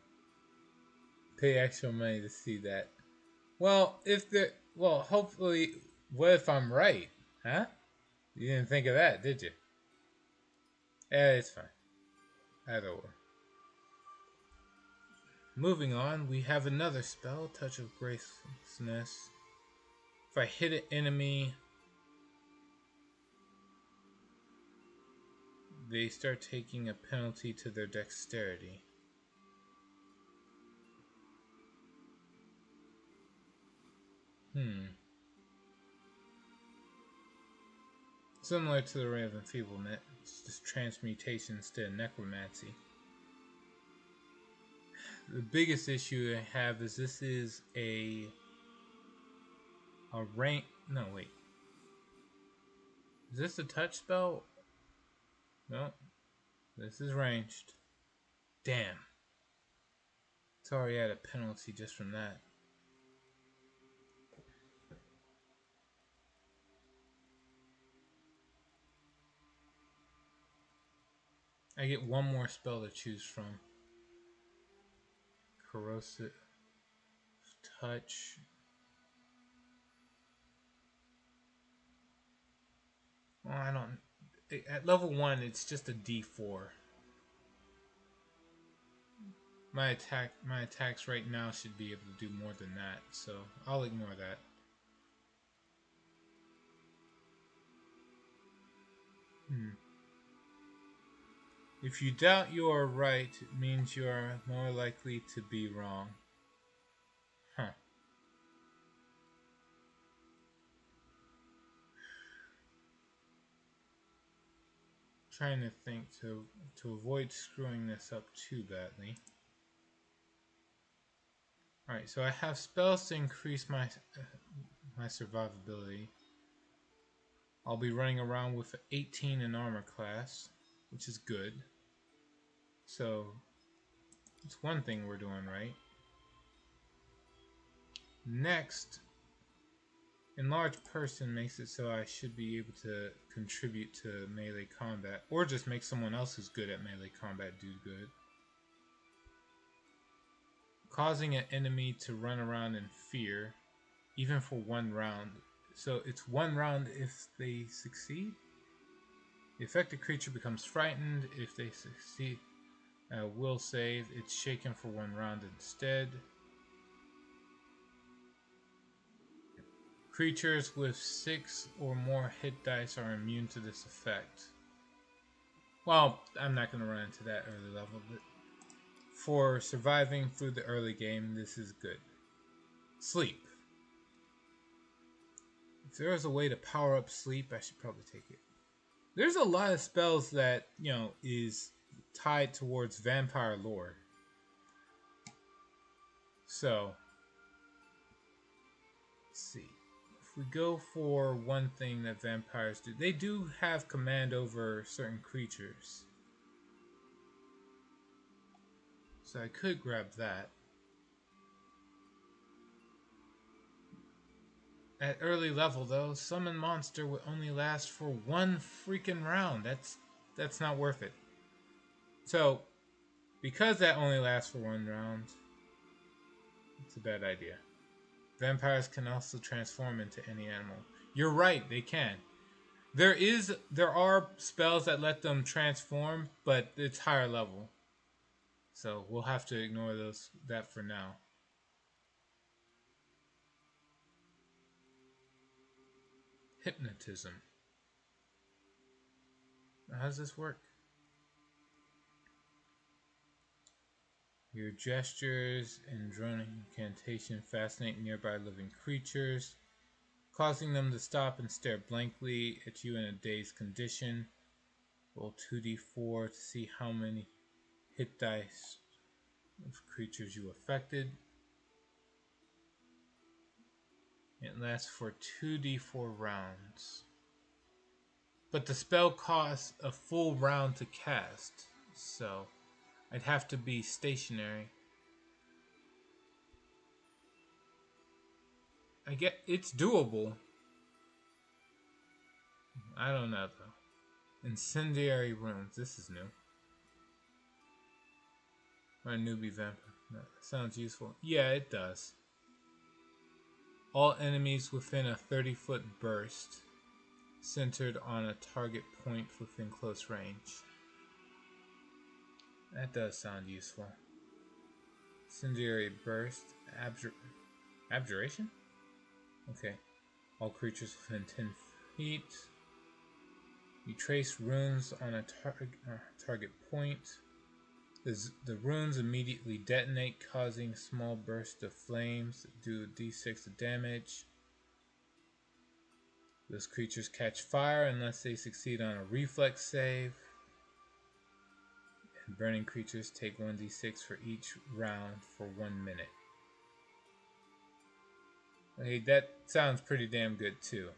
Pay extra money to see that. Well, hopefully, what if I'm right? Huh? You didn't think of that, did you? Yeah, it's fine. Either or. moving on, we have another spell, Touch of Graciousness. If I hit an enemy, they start taking a penalty to their dexterity. Similar to the Ray of Enfeeblement, it's just transmutation instead of necromancy. The biggest issue I have is this is a rank. No, wait. Is this a touch spell? No. This is ranged. Damn. It's already at a penalty just from that. I get one more spell to choose from. Corrosive Touch. Well, I don't. At level 1, it's just a D4. My attacks right now should be able to do more than that, so I'll ignore that. If you doubt you are right, it means you are more likely to be wrong. Huh. Trying to think to avoid screwing this up too badly. Alright, so I have spells to increase my survivability. I'll be running around with 18 in armor class, which is good. So, it's one thing we're doing right. Next, Enlarged Person makes it so I should be able to contribute to melee combat, or just make someone else who's good at melee combat do good. Causing an enemy to run around in fear, even for 1 round. So it's 1 round if they succeed. The affected creature becomes frightened. If they succeed, will save. It's shaken for 1 round instead. Creatures with 6 or more hit dice are immune to this effect. Well, I'm not going to run into that early level, but for surviving through the early game, this is good. Sleep. If there is a way to power up sleep, I should probably take it. There's a lot of spells that, is tied towards vampire lore. So, let's see. If we go for one thing that vampires do, they do have command over certain creatures. So I could grab that. At early level though, summon monster would only last for 1 freaking round. That's not worth it. So, because that only lasts for 1 round, it's a bad idea. Vampires can also transform into any animal. You're right, they can. There are spells that let them transform, but it's higher level. So we'll have to ignore that for now. Hypnotism. How does this work? Your gestures and droning incantation fascinate nearby living creatures, causing them to stop and stare blankly at you in a dazed condition. Roll 2d4 to see how many hit dice of creatures you affected. It lasts for 2d4 rounds. But the spell costs a full round to cast, so I'd have to be stationary. I get it's doable. I don't know though. Incendiary runes. This is new. Or a newbie vampire. No, sounds useful. Yeah, it does. All enemies within a 30-foot burst, centered on a target point within close range. That does sound useful. Incendiary burst. Abjuration? Okay. All creatures within 10 feet. You trace runes on a target point. The runes immediately detonate, causing a small burst of flames that do a d6 of damage. Those creatures catch fire unless they succeed on a reflex save. And burning creatures take 1d6 for each round for 1 minute. Okay, that sounds pretty damn good too.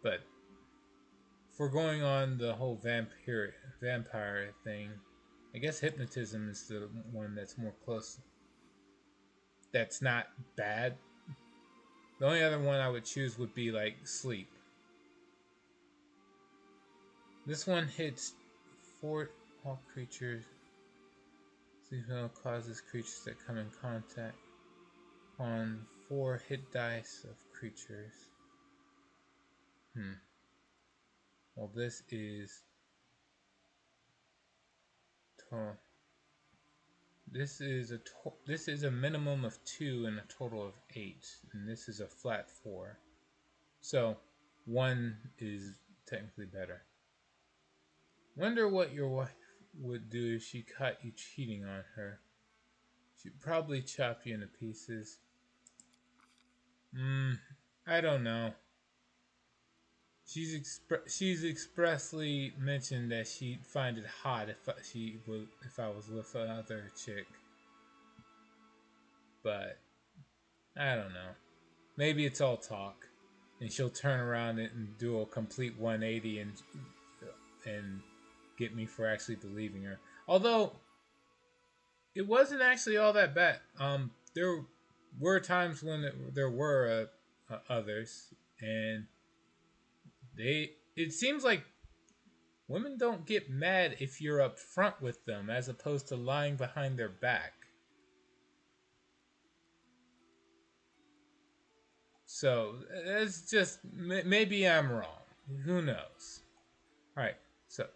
But if we're going on the whole vampire thing, I guess hypnotism is the one that's more close. That's not bad. The only other one I would choose would be like sleep. This one hits 4 all creatures. Sleep causes creatures that come in contact on 4 hit dice of creatures. Well, this is this is a minimum of 2 and a total of 8, and this is a flat 4. So 1 is technically better. Wonder what your wife would do if she caught you cheating on her. She'd probably chop you into pieces. I don't know. She's expressly mentioned that she'd find it hot if I was with another chick. But I don't know. Maybe it's all talk, and she'll turn around and do a complete 180 and get me for actually believing her. Although it wasn't actually all that bad. There were times when there were others, and it seems like women don't get mad if you're up front with them as opposed to lying behind their back. So it's just, maybe I'm wrong. Who knows? Alright, so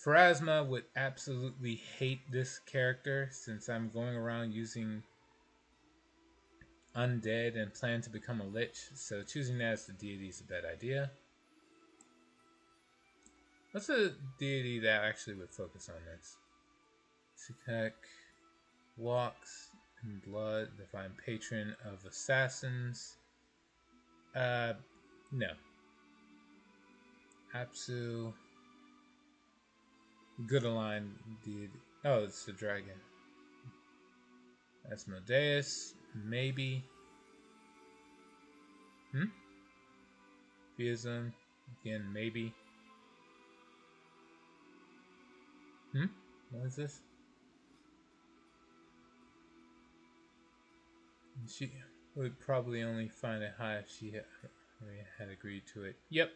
Pharasma would absolutely hate this character since I'm going around using Undead and plan to become a Lich, so choosing that as the deity is a bad idea. What's a deity that actually would focus on this? Sikek walks in blood, divine patron of assassins. No. Apsu. Good aligned deity. Oh, it's the dragon. Asmodeus. Maybe. Theism. Again, maybe. What is this? She would probably only find it high if she had agreed to it. Yep.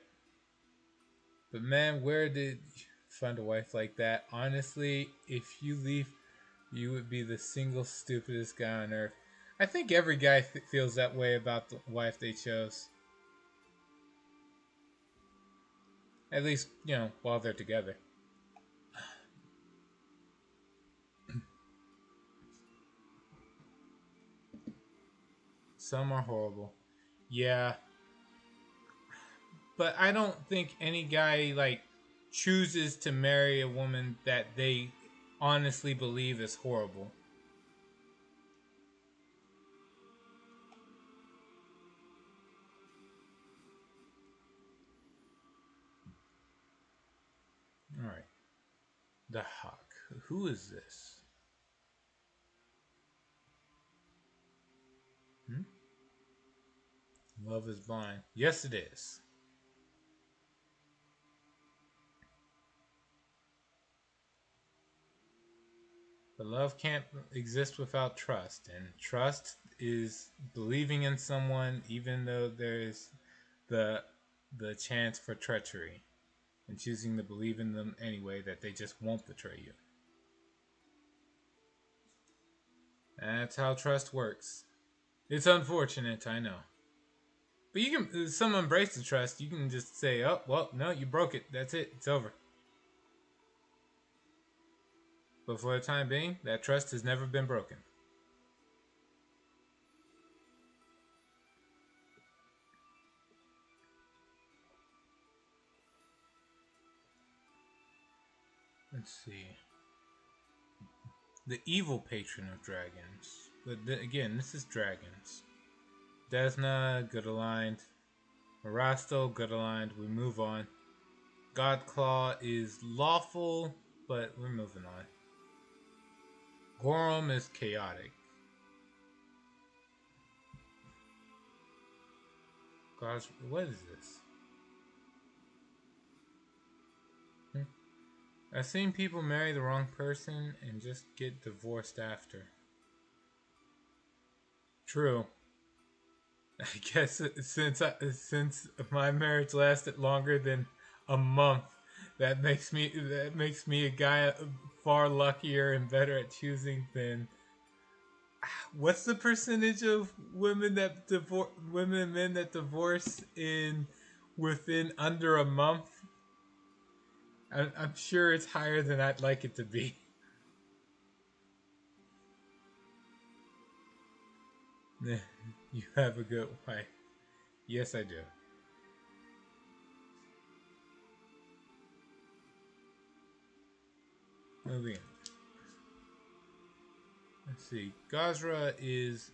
But man, where did you find a wife like that? Honestly, if you leave, you would be the single stupidest guy on earth. I think every guy feels that way about the wife they chose. At least, while they're together. Some are horrible. Yeah. But I don't think any guy, chooses to marry a woman that they honestly believe is horrible. Alright. The Hawk. Who is this? Love is blind. Yes, it is. But love can't exist without trust. And trust is believing in someone even though there is the chance for treachery. And choosing to believe in them anyway, that they just won't betray you. That's how trust works. It's unfortunate, I know. But you can, someone breaks the trust, you can just say, oh, well, no, you broke it. That's it. It's over. But for the time being, that trust has never been broken. Let's see. The evil patron of dragons. But again, this is dragons. Desna, good aligned. Marasto, good aligned. We move on. Godclaw is lawful, but we're moving on. Gorum is chaotic. Gosh, what is this? I've seen people marry the wrong person and just get divorced after. True. I guess since my marriage lasted longer than a month, that makes me a guy far luckier and better at choosing than. What's the percentage of women and men that divorce within under a month? I'm sure it's higher than I'd like it to be. You have a good wife. Yes, I do. Moving on. Let's see. Gazra is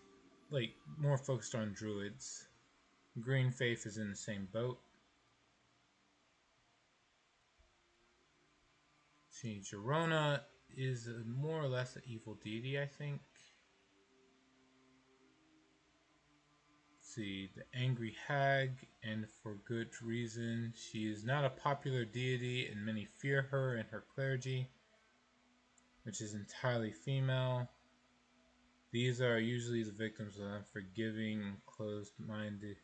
like more focused on druids. Green Faith is in the same boat. See, Girona is more or less an evil deity, I think. See, the Angry Hag, and for good reason. She is not a popular deity, and many fear her and her clergy, which is entirely female. These are usually the victims of unforgiving and closed-minded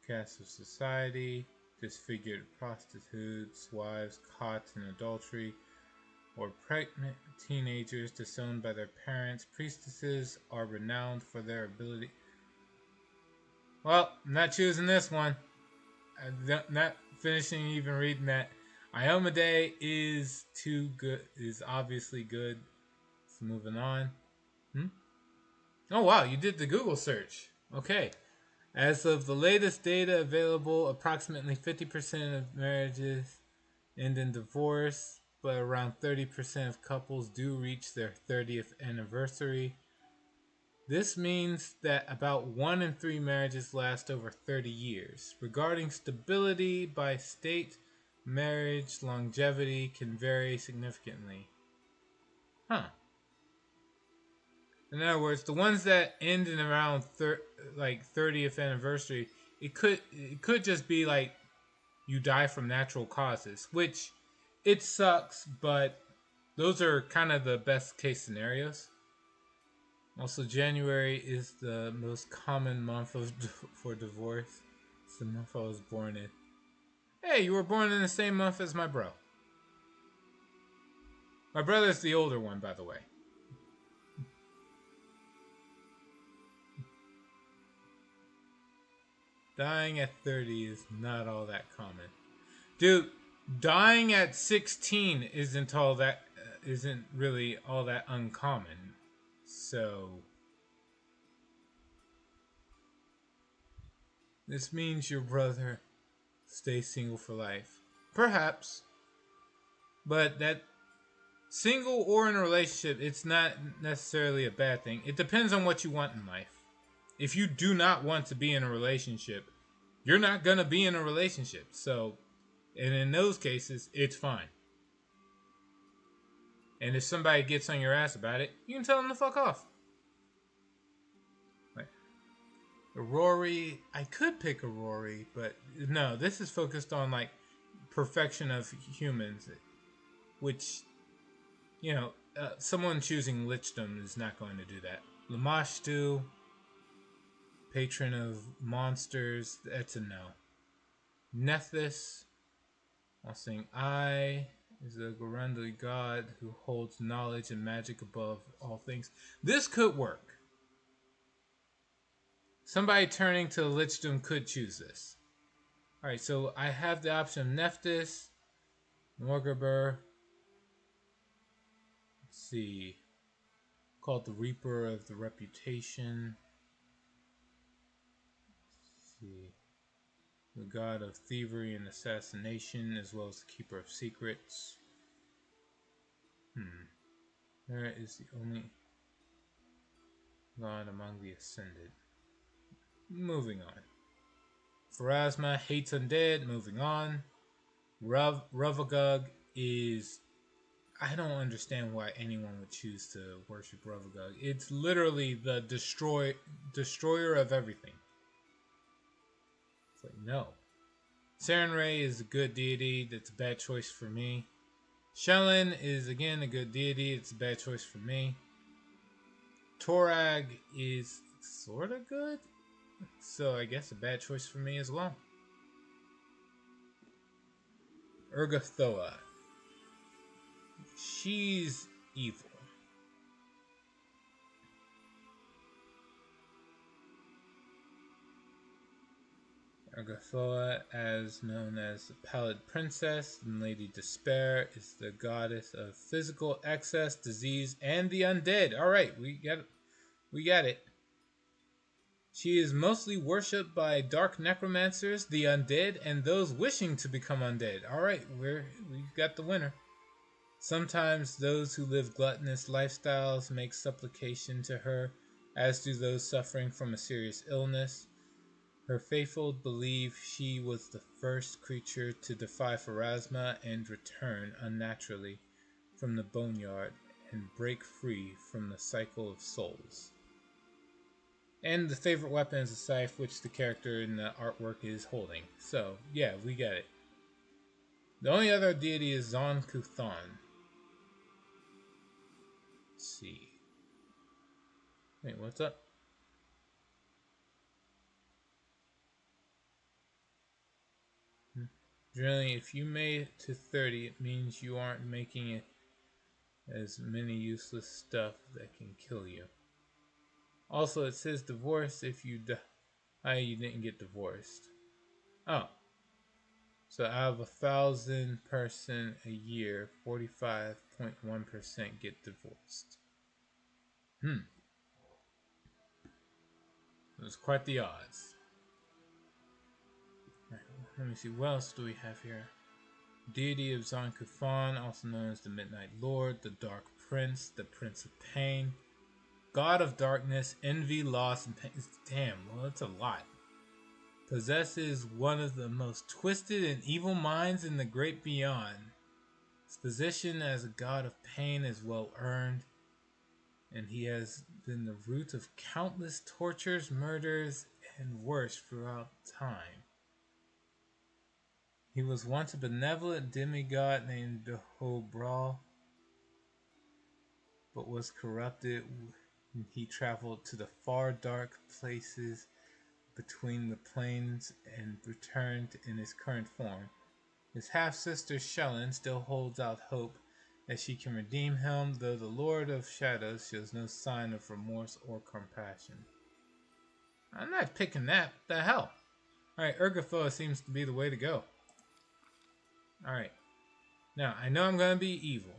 caste of society, disfigured prostitutes, wives caught in adultery, or pregnant teenagers disowned by their parents. Priestesses are renowned for their ability. Well, I'm not choosing this one. I'm not finishing even reading that. Iomedae is too good. Is obviously good. So moving on. Oh wow, you did the Google search. Okay. As of the latest data available, approximately 50% of marriages end in divorce, but around 30% of couples do reach their 30th anniversary. This means that about 1 in 3 marriages last over 30 years. Regarding stability by state, marriage longevity can vary significantly. Huh. In other words, the ones that end in around 30th anniversary, it could just be like you die from natural causes, which it sucks, but those are kind of the best case scenarios. Also, January is the most common month for divorce. It's the month I was born in. Hey, you were born in the same month as my bro. My brother's the older one, by the way. Dying at 30 is not all that common. Dude, dying at 16 isn't really all that uncommon. So this means your brother stays single for life. Perhaps. But that single or in a relationship, it's not necessarily a bad thing. It depends on what you want in life. If you do not want to be in a relationship, you're not going to be in a relationship. So, and in those cases, it's fine. And if somebody gets on your ass about it, you can tell them to fuck off. Right. Rory, I could pick a Rory, but no, this is focused on like perfection of humans, which, someone choosing Lichdom is not going to do that. Lamashtu, patron of monsters, that's a no. Nethys, while saying I, is a Gorundli god who holds knowledge and magic above all things. This could work. Somebody turning to Lichdom could choose this. Alright, so I have the option of Nethys, Morgabur. Let's see. Called the Reaper of the Reputation. Let's see. The god of thievery and assassination, as well as the keeper of secrets. Where is the only god among the ascended? Moving on. Pharasma hates undead. Moving on. Ravagug is... I don't understand why anyone would choose to worship Ravagug. It's literally the destroyer of everything. It's like, no. Sarenrae is a good deity. That's a bad choice for me. Shelyn is, again, a good deity. It's a bad choice for me. Torag is sort of good. So I guess a bad choice for me as well. Urgathoa. She's evil. Urgathoa, as known as the Pallid Princess and Lady Despair, is the goddess of physical excess, disease, and the undead. Alright, we got it. She is mostly worshipped by dark necromancers, the undead, and those wishing to become undead. Alright, we've got the winner. Sometimes those who live gluttonous lifestyles make supplication to her, as do those suffering from a serious illness. Her faithful believe she was the first creature to defy Pharasma and return unnaturally from the boneyard and break free from the cycle of souls. And the favorite weapon is a scythe, which the character in the artwork is holding. So, yeah, we get it. The only other deity is Zon-Kuthon. Let's see. Wait, what's up? Generally, if you made it to 30, it means you aren't making it as many useless stuff that can kill you. Also, it says divorce if you die, you didn't get divorced. Oh. So out of 1,000 person a year, 45.1% get divorced. It was quite the odds. Right, let me see, what else do we have here? Deity of Zon-Kuthon, also known as the Midnight Lord, the Dark Prince, the Prince of Pain, God of Darkness, Envy, Loss, and Pain. Damn, well, that's a lot. Possesses one of the most twisted and evil minds in the great beyond. His position as a god of pain is well earned, and he has been the root of countless tortures, murders, and worse throughout time. He was once a benevolent demigod named Dhobral, but was corrupted when he traveled to the far dark places between the planes and returned in his current form. His half-sister Shelyn still holds out hope that she can redeem him, though the Lord of Shadows shows no sign of remorse or compassion. I'm not picking that. What the hell? Alright, Urgathoa seems to be the way to go. Alright. Now, I know I'm going to be evil.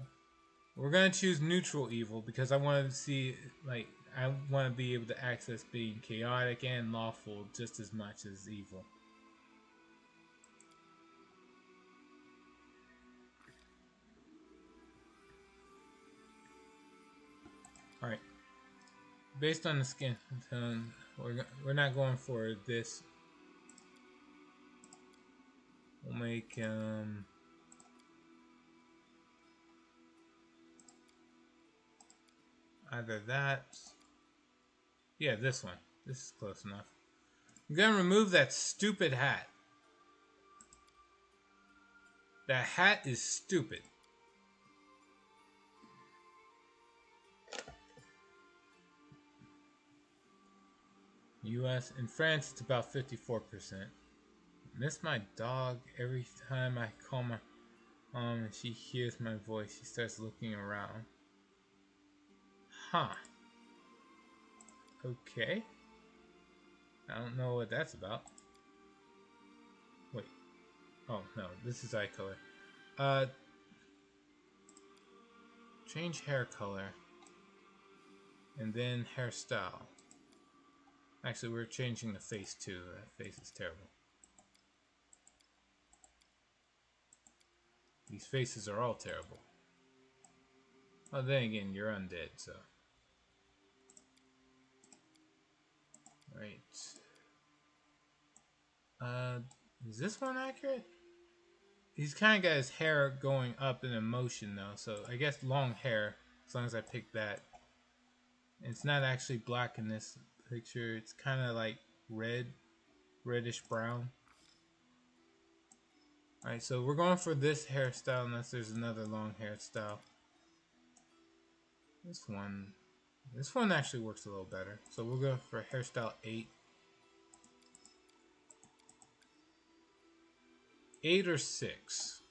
We're going to choose neutral evil because I want to see, like, I want to be able to access being chaotic and lawful just as much as evil. Alright. Based on the skin tone, we're not going for this. We'll make either that. Yeah, this one. This is close enough. I'm gonna remove that stupid hat. That hat is stupid. US in France, it's about 54%. Miss my dog every time I call my mom and she hears my voice. She starts looking around. Huh. Okay. I don't know what that's about. Wait. Oh, no. This is eye color. Change hair color. And then hairstyle. Actually, we're changing the face too. That face is terrible. These faces are all terrible. Oh, then again, you're undead, so. Right. Is this one accurate? He's kind of got his hair going up in a motion though, so I guess long hair, as long as I pick that. It's not actually black in this picture, it's kind of like reddish brown. Alright, so we're going for this hairstyle unless there's another long hairstyle. This one actually works a little better. So we'll go for hairstyle 8. 8 or 6.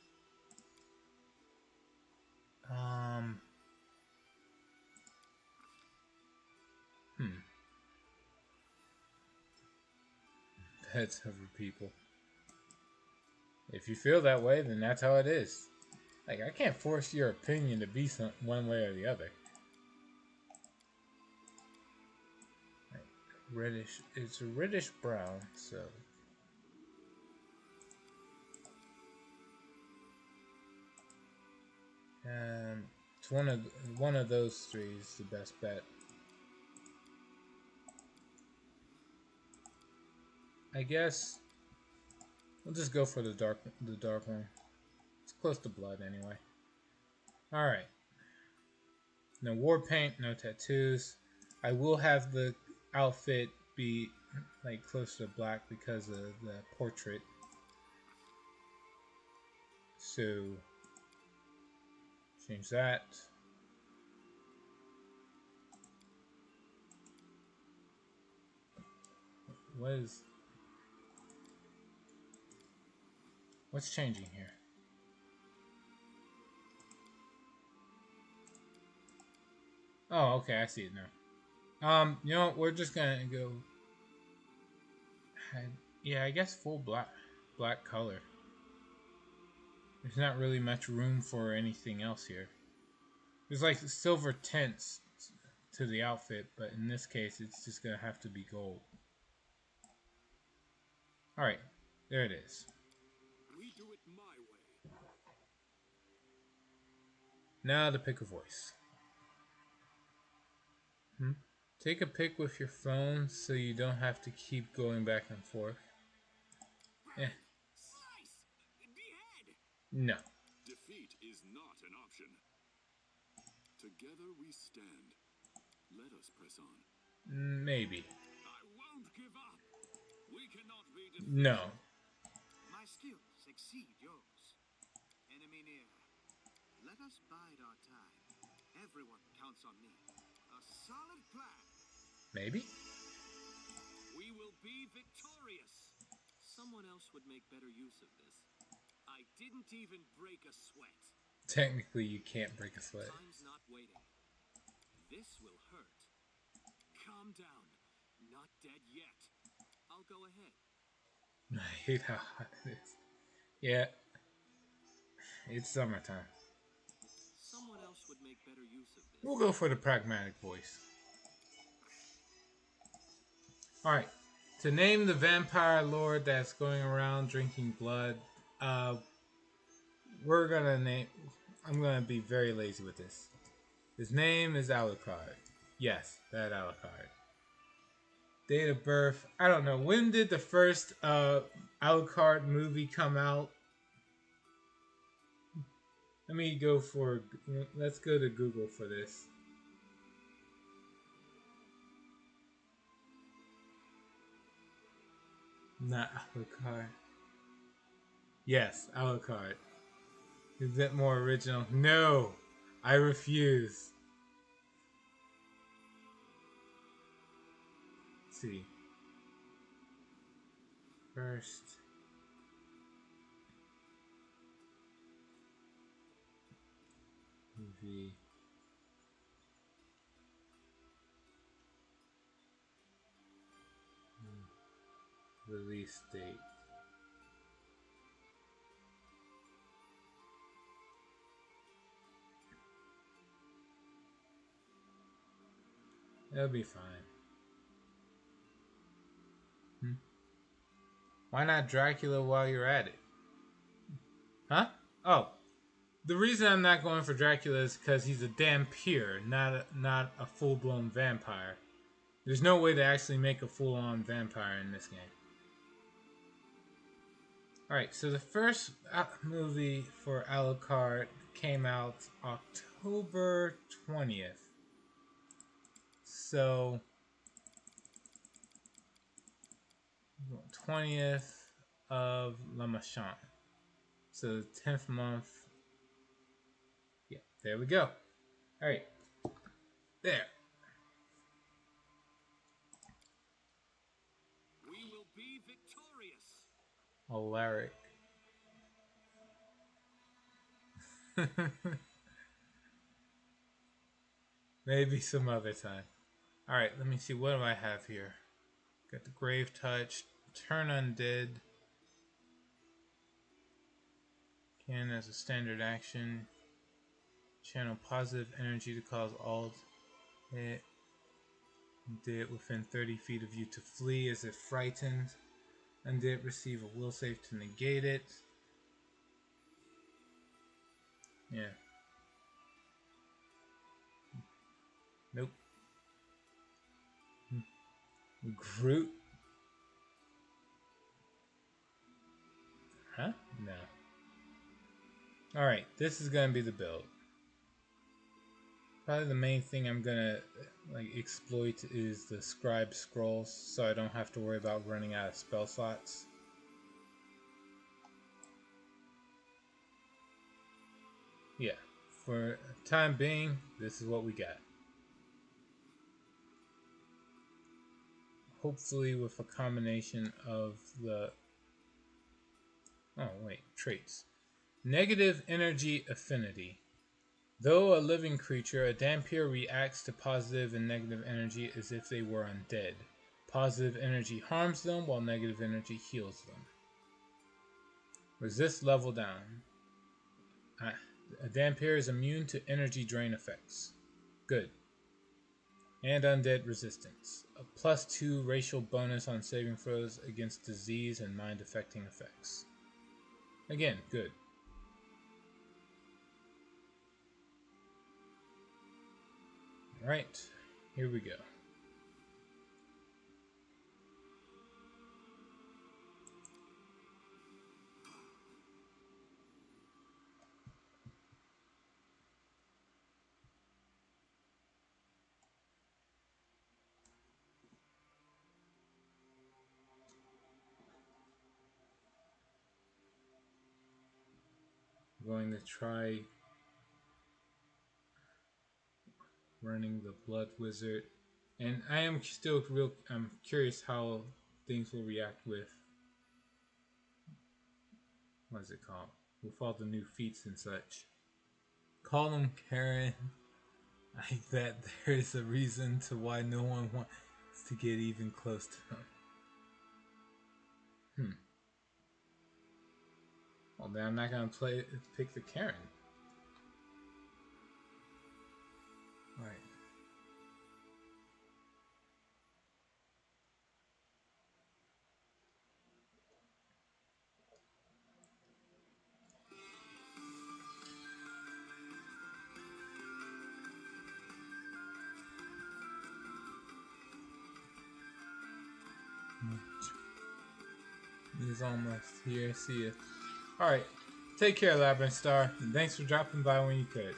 Pets hover people. If you feel that way, then that's how it is. Like, I can't force your opinion to be one way or the other. Like, reddish. It's a reddish brown, so. It's one of those three is the best bet. I guess we'll just go for the dark one. It's close to blood anyway. All right. No war paint, no tattoos. I will have the outfit be like close to black because of the portrait. So change that. What's changing here? Oh, okay, I see it now. You know, we're just gonna go. Yeah, I guess full black color. There's not really much room for anything else here. There's like silver tints to the outfit, but in this case, it's just gonna have to be gold. All right, there it is. We do it my way. Now to pick a voice. Take a pic with your phone so you don't have to keep going back and forth. No. Defeat is not an option. Together we stand. Let us press on. Maybe. I won't give up. We cannot be defeated. No. My skills exceed yours. Enemy near. Let us bide our time. Everyone counts on me. A solid plan. Maybe. We will be victorious. Someone else would make better use of this. I didn't even break a sweat. Technically, you can't break a sweat. Time's not waiting. This will hurt. Calm down. Not dead yet. I'll go ahead. I hate how hot it is. Yeah. It's summertime. Someone else would make better use of this. We'll go for the pragmatic voice. Alright. To name the vampire lord that's going around drinking blood, we're gonna name. I'm gonna be very lazy with this. His name is Alucard. Yes, that Alucard. Date of birth, I don't know. When did the first Alucard movie come out? Let's go to Google for this. Not Alucard. Yes, Alucard. Is it more original? No! I refuse. Let's see. First. Movie. Release date. That'll be fine. Why not Dracula while you're at it? Huh? Oh. The reason I'm not going for Dracula is because he's a Dhampir, not a full-blown vampire. There's no way to actually make a full-on vampire in this game. Alright, so the first movie for Alucard came out October 20th. So, 20th of La Machan. So, the 10th month. Yeah, there we go. Alright. There. We will be victorious. Alaric. Maybe some other time. Alright, let me see. What do I have here? Got the Grave Touch. Turn Undead. Can as a standard action. Channel positive energy to cause all hit. Undead within 30 feet of you to flee as if frightened. Undead receive a will save to negate it. Yeah. Nope. Groot? Huh? No. Alright, this is gonna be the build. Probably the main thing I'm gonna exploit is the scribe scrolls, so I don't have to worry about running out of spell slots. Yeah, for time being, this is what we got. Hopefully with a combination of the... Oh wait, traits. Negative energy affinity. Though a living creature, a Dhampir reacts to positive and negative energy as if they were undead. Positive energy harms them, while negative energy heals them. Resist level down. A Dhampir is immune to energy drain effects. Good. And undead resistance. A +2 racial bonus on saving throws against disease and mind-affecting effects. Again, good. Alright, here we go. I'm going to try running the Blood Wizard, and I am still I'm curious how things will react with, what is it called, with all the new feats and such. Call them Karen. I bet there's a reason to why no one wants to get even close to them. Well, then I'm not gonna pick the Karen. Alright. He's almost here. See ya. Alright. Take care, Labyrinth Star. And thanks for dropping by when you could.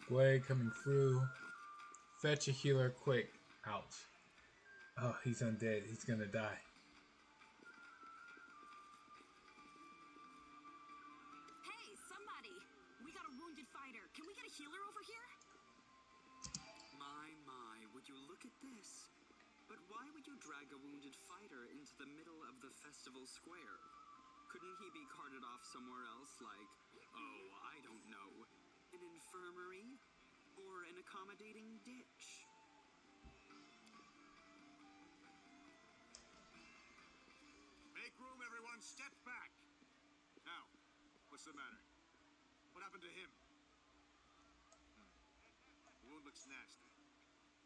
Blade coming through. Fetch a healer quick. Ouch. Oh, he's undead. He's gonna die. Hey, somebody! We got a wounded fighter. Can we get a healer over here? My, would you look at this? But why would you drag a wounded fighter into the middle of the festival square? Couldn't he be carted off somewhere else, like, oh, I don't know, an infirmary? Or an accommodating ditch? Make room, everyone. Step back. Now, what's the matter? What happened to him? looks nasty.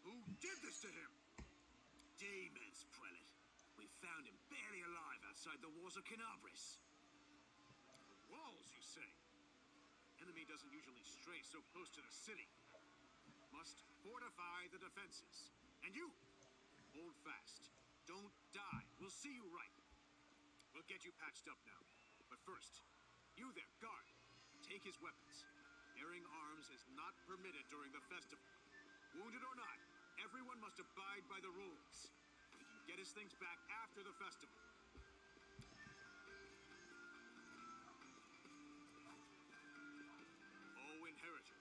Who did this to him? Demons, Prelate. We found him barely alive outside the walls of Canabris. Walls, you say? Enemy doesn't usually stray so close to the city. Must fortify the defenses. And you, hold fast. Don't die. We'll see you right. We'll get you patched up now. But first, you there, guard. Take his weapons. Bearing arms is not permitted during the festival. Wounded or not, everyone must abide by the rules. He can get his things back after the festival. O Inheritor,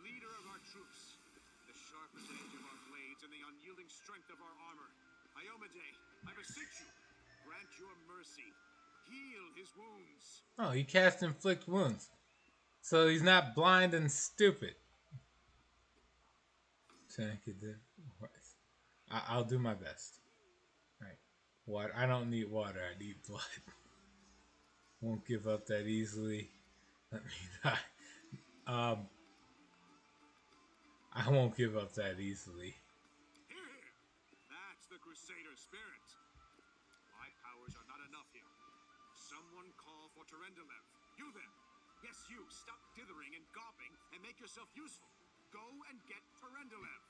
leader of our troops, the sharpest edge of our blades and the unyielding strength of our armor, Iomade, I beseech you, grant your mercy. Heal his wounds. Oh, he cast inflict wounds. So he's not blind and stupid. I'll do my best. Alright. Water. I don't need water. I need blood. Won't give up that easily. Let me die. I won't give up that easily. Hear, hear. That's the Crusader spirit. My powers are not enough here. Someone call for Terendelev. You there. Yes, you. Stop dithering and gawping and make yourself useful. Go and get Terendelev.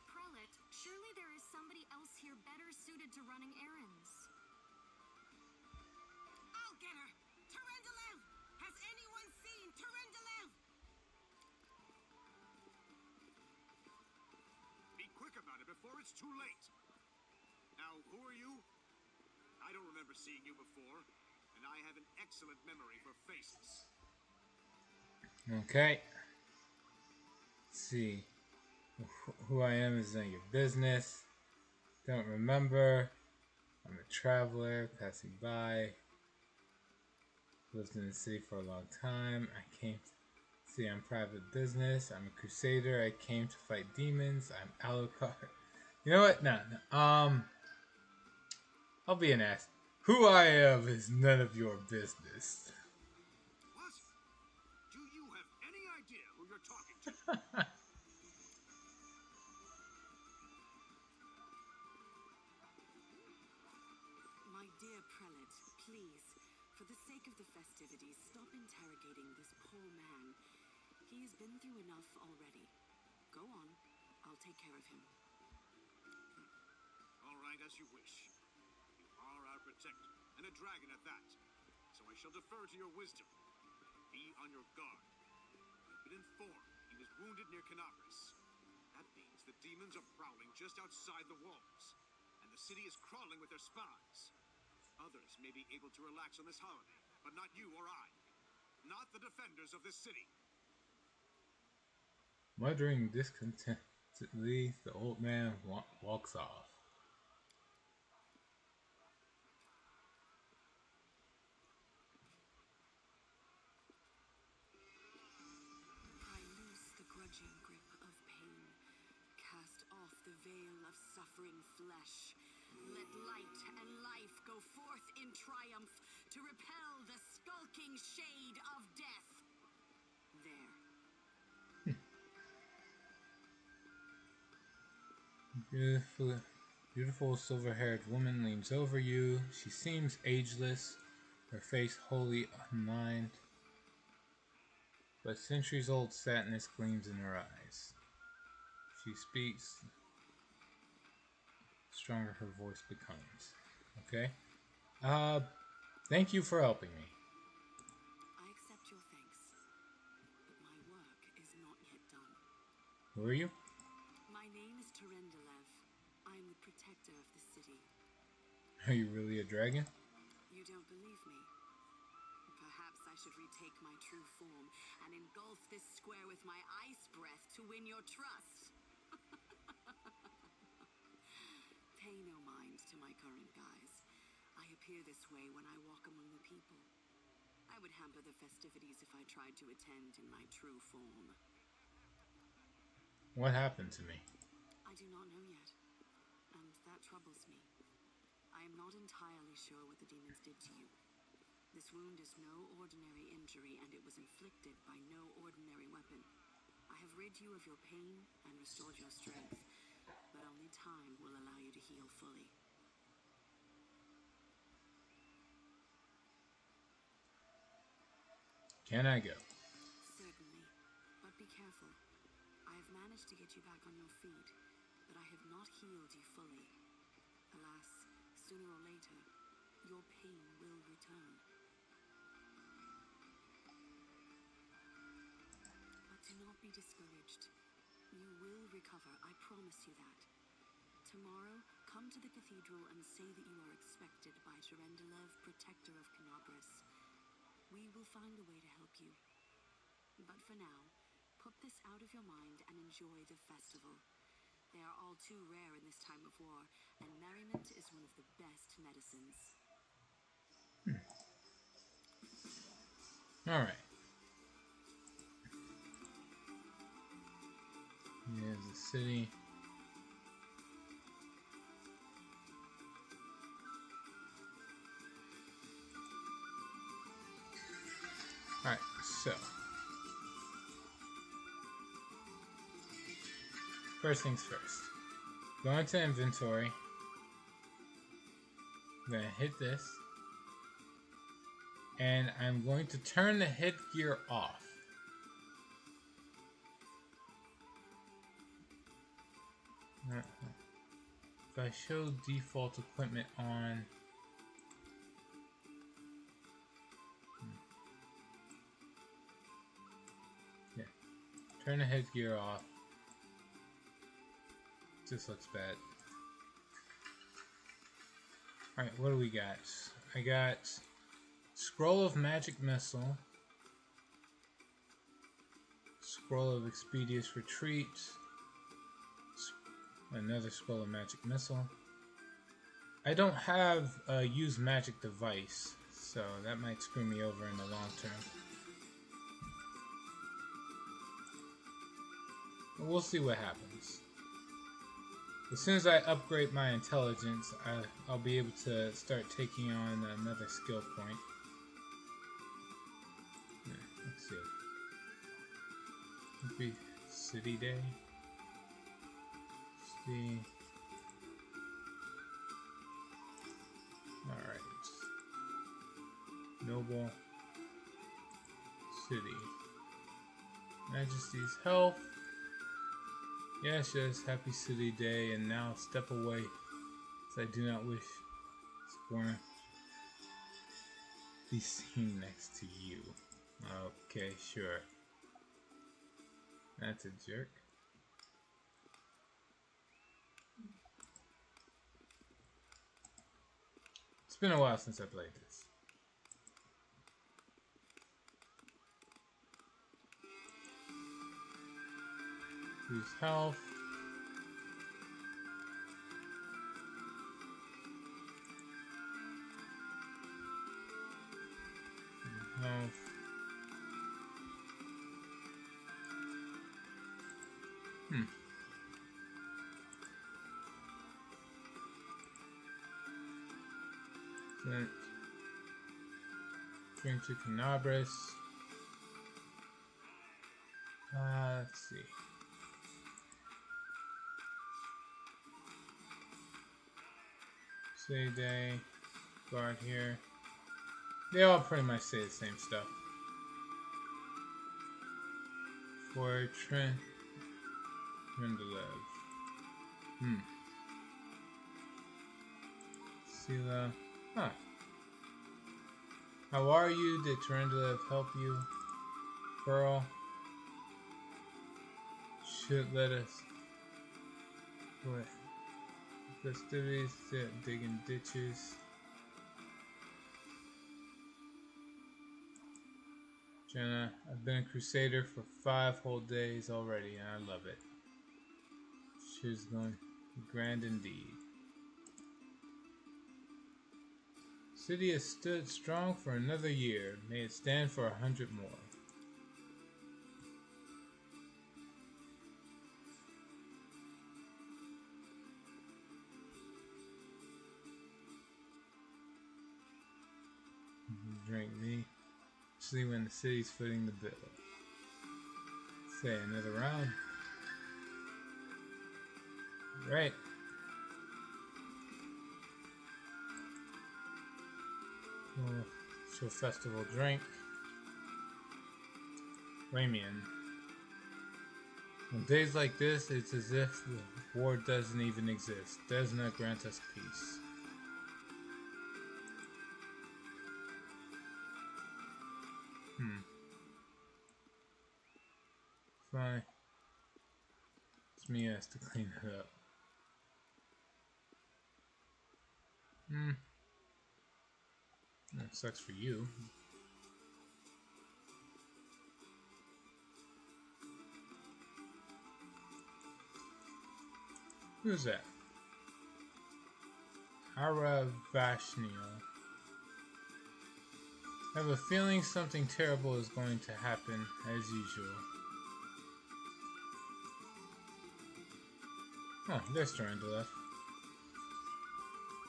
Prelate, surely there is somebody else here better suited to running errands. I'll get her! Terendelev! Has anyone seen Terendelev? Be quick about it before it's too late. Now, who are you? I don't remember seeing you before, and I have an excellent memory for faces. Okay. Let's see. Who I am is none of your business. Don't remember. I'm a traveler passing by. Lived in the city for a long time. I came to see I'm private business. I'm a crusader. I came to fight demons. I'm Alucard. You know what? No. I'll be an ass. Who I am is none of your business. What? Do you have any idea who you're talking to? My dear Prelate, please, for the sake of the festivities, stop interrogating this poor man. He has been through enough already. Go on. I'll take care of him. All right, as you wish. You are our protector, and a dragon at that. So I shall defer to your wisdom. Be on your guard. I've been informed he was wounded near Canabris. That means the demons are prowling just outside the walls, and the city is crawling with their spies. Others may be able to relax on this holiday, but not you or I. Not the defenders of this city. Muttering discontentedly, the old man walks off. Pry loose the grudging grip of pain. Cast off the veil of suffering flesh. Let light and life go forth in triumph to repel the skulking shade of death. There. Beautiful silver-haired woman leans over you. She seems ageless, her face wholly unlined, but centuries-old sadness gleams in her eyes. She speaks, stronger her voice becomes. Okay? Thank you for helping me. I accept your thanks, but my work is not yet done. Who are you? My name is Terendelev. I'm the protector of the city. Are you really a dragon? You don't believe me? Perhaps I should retake my true form and engulf this square with my ice breath to win your trust. Pay no mind to my current guise. I appear this way when I walk among the people. I would hamper the festivities if I tried to attend in my true form. What happened to me? I do not know yet, and that troubles me. I am not entirely sure what the demons did to you. This wound is no ordinary injury, and it was inflicted by no ordinary weapon. I have rid you of your pain and restored your strength, but only time will allow you to heal fully. Can I go? Certainly, but be careful. I have managed to get you back on your feet, but I have not healed you fully. Alas, sooner or later, your pain will return. But do not be discouraged. You will recover, I promise you that. Tomorrow, come to the cathedral and say that you are expected by Terendelev, protector of Canabras. We will find a way to help you. But for now, put this out of your mind and enjoy the festival. They are all too rare in this time of war, and merriment is one of the best medicines. Alright. Here's the city. Alright, so first things first. Go into inventory. I'm gonna hit this. And I'm going to turn the headgear off. If I show default equipment on, yeah, turn the headgear off. This looks bad. Alright, what do we got? I got Scroll of Magic Missile, Scroll of Expeditious Retreat, another Scroll of Magic Missile. I don't have a Use Magic device, so that might screw me over in the long term. But we'll see what happens. As soon as I upgrade my intelligence, I'll be able to start taking on another skill point. Let's see. It'll be City Day. See. Alright. Noble. City. Majesty's Health. Yes, yes, happy City Day, and now step away, as I do not wish Scorn be seen next to you. Okay, sure. That's a jerk. It's been a while since I played this. Use health. Health. Drink to Canabras. Let's see. Say day, guard here. They all pretty much say the same stuff. For Trendelev. Sila. Huh. How are you? Did Trendelev help you? Pearl. Should let us. What? Festivities, digging ditches. Jenna, I've been a crusader for 5 whole days already, and I love it. She's going grand indeed. City has stood strong for another year. May it stand for 100 more. Drink me. Especially when the city's footing the bill. Say another round. Right. So festival drink. Ramian. On days like this, it's as if the war doesn't even exist. Does not grant us peace. Fine. It's me who has to clean it up. That sucks for you. Who's that? Aravashniel. I have a feeling something terrible is going to happen, as usual. Oh, there's Durandalef.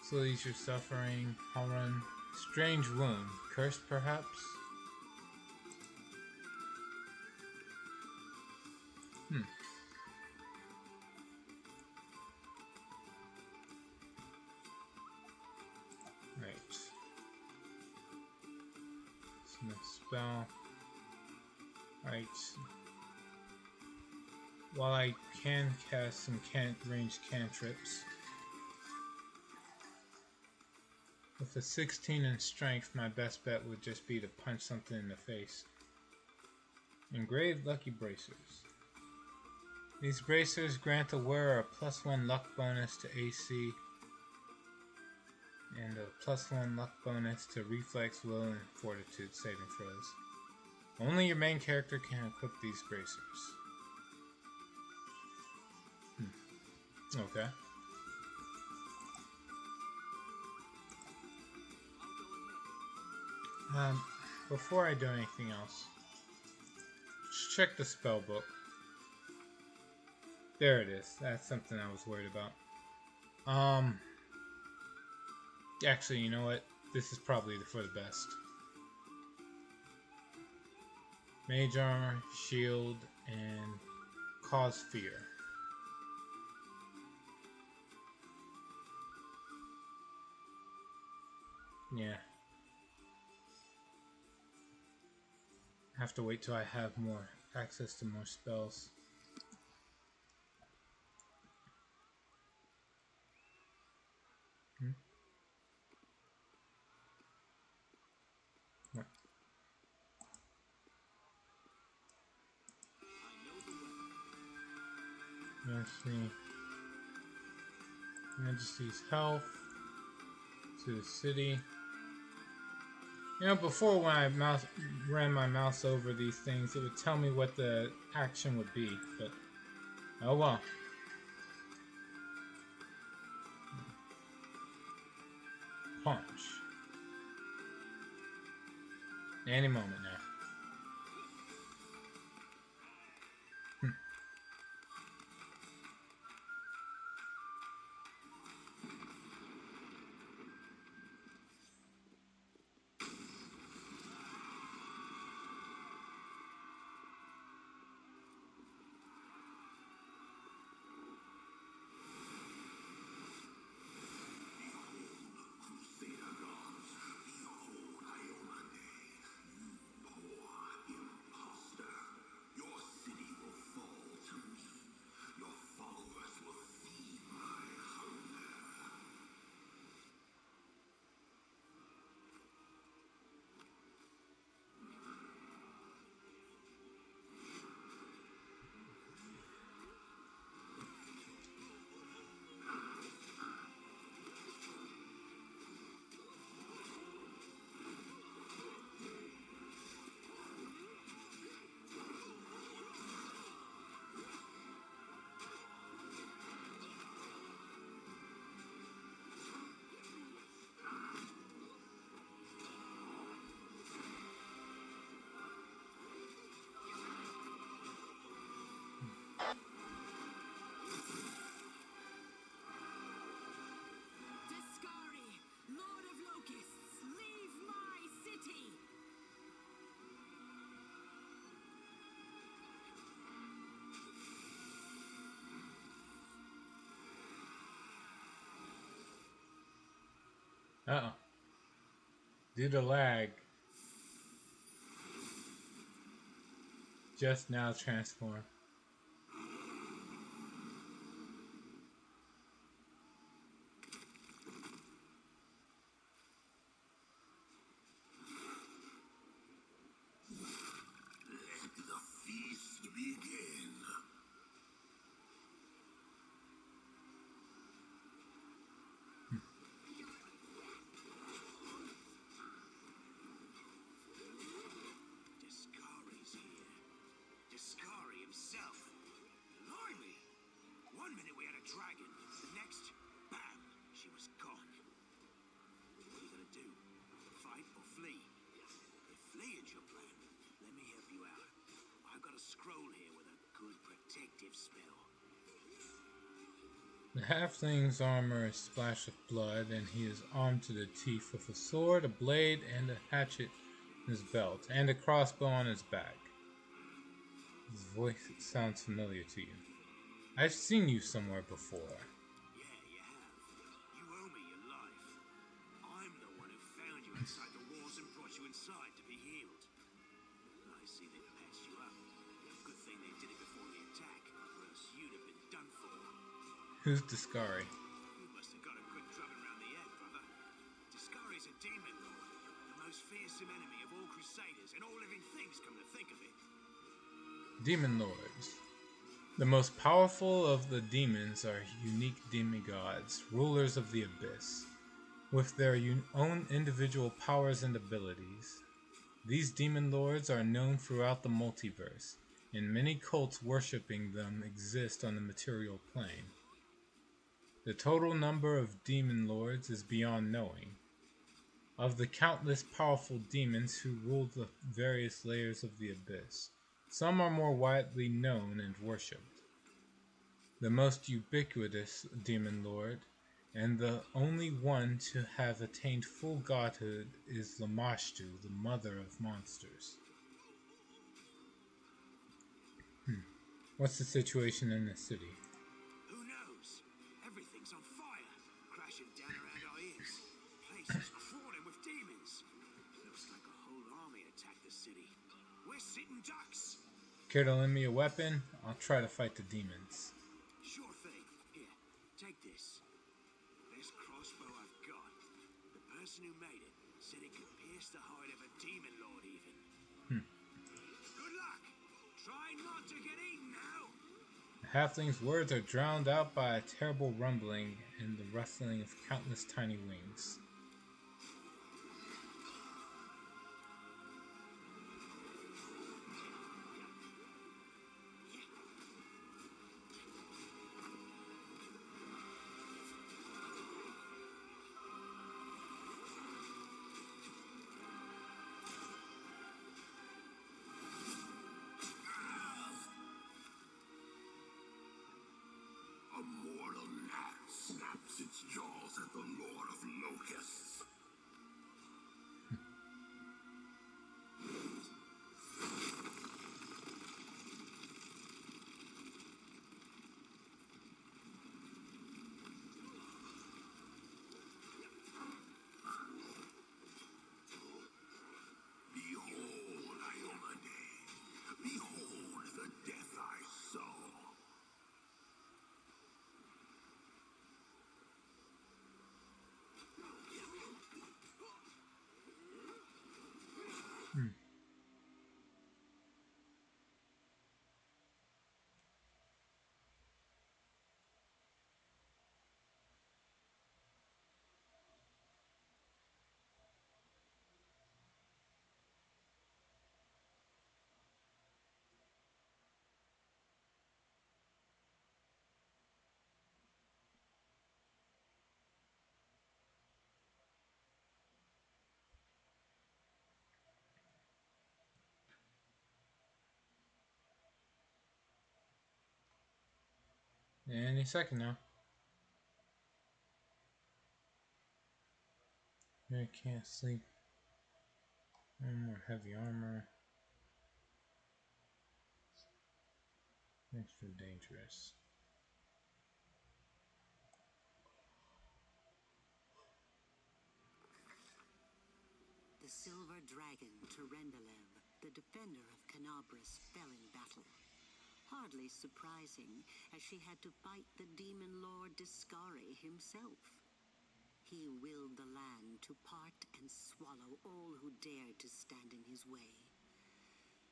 Sleeze your suffering. Halrun. Strange wound. Cursed, perhaps? Right. Smith spell. Right. While I can cast some ranged cantrips. With a 16 in strength, my best bet would just be to punch something in the face. Engraved Lucky Bracers. These bracers grant the wearer a +1 luck bonus to AC and a +1 luck bonus to Reflex, Will, and Fortitude saving throws. Only your main character can equip these bracers. Okay. Before I do anything else, just check the spell book. There it is. That's something I was worried about. Actually, you know what? This is probably for the best. Mage armor, shield, and cause fear. Yeah. I have to wait till I have more access to more spells. What? Let's see. Majesty's health to the city. You know, before when I ran my mouse over these things, it would tell me what the action would be, but oh well. Punch. Any moment now. Uh-oh. Due to lag, just now transform. Discari's here. Discari himself. Blimey! One minute we had a dragon, the next, bam, she was gone. What are you gonna do? Fight or flee? If fleeing's your plan, let me help you out. I've got a scroll here with a good protective spell. The halfling's armor is splashed with blood, and he is armed to the teeth with a sword, a blade, and a hatchet in his belt, and a crossbow on his back. His voice sounds familiar to you. I've seen you somewhere before. Yeah, you have. You owe me your life. I'm the one who found you outside the walls and brought you inside to be healed. I see they patched you up. Good thing they did it before the attack, or else you'd have been done for. Who's Discari? You must have got a good drubbing around the head, brother. Discari's a demon lord, the most fearsome enemy of all crusaders and all living things, come to think of it. Demon Lords. The most powerful of the demons are unique demigods, rulers of the abyss, with their own individual powers and abilities. These demon lords are known throughout the multiverse, and many cults worshipping them exist on the material plane. The total number of demon lords is beyond knowing. Of the countless powerful demons who rule the various layers of the abyss, some are more widely known and worshipped. The most ubiquitous demon lord, and the only one to have attained full godhood, is Lamashtu, the mother of monsters. What's the situation in the city? Who knows? Everything's on fire, crashing down around our ears. Place is crawling with demons. Looks like a whole army attacked the city. We're sitting ducks. Care to lend me a weapon? I'll try to fight the demons. Sure thing. Here, take this. Best crossbow I've got. The person who made it said it could pierce the hide of a demon lord even. Good luck. Try not to get eaten now. The halfling's words are drowned out by a terrible rumbling and the rustling of countless tiny wings. A mortal gnat snaps its jaws at the Lord of Locusts. Behold, Iomade. Behold the death I sow. Any second now. I can't sleep. No more heavy armor. Extra dangerous. silver dragon Terendelev, the defender of Canabras, fell in battle. Hardly surprising, as she had to fight the demon lord Discari himself. He willed the land to part and swallow all who dared to stand in his way.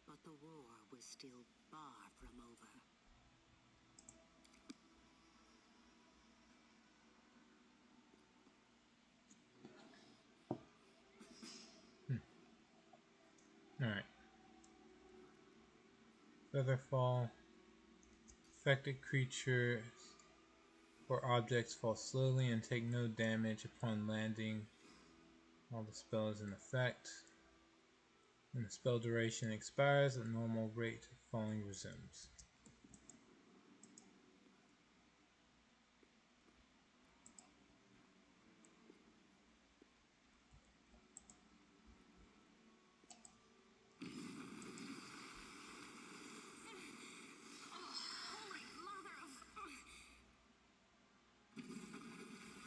But the war was still far from over. Alright. Featherfall. Affected creatures or objects fall slowly and take no damage upon landing while the spell is in effect. When the spell duration expires, the normal rate of falling resumes.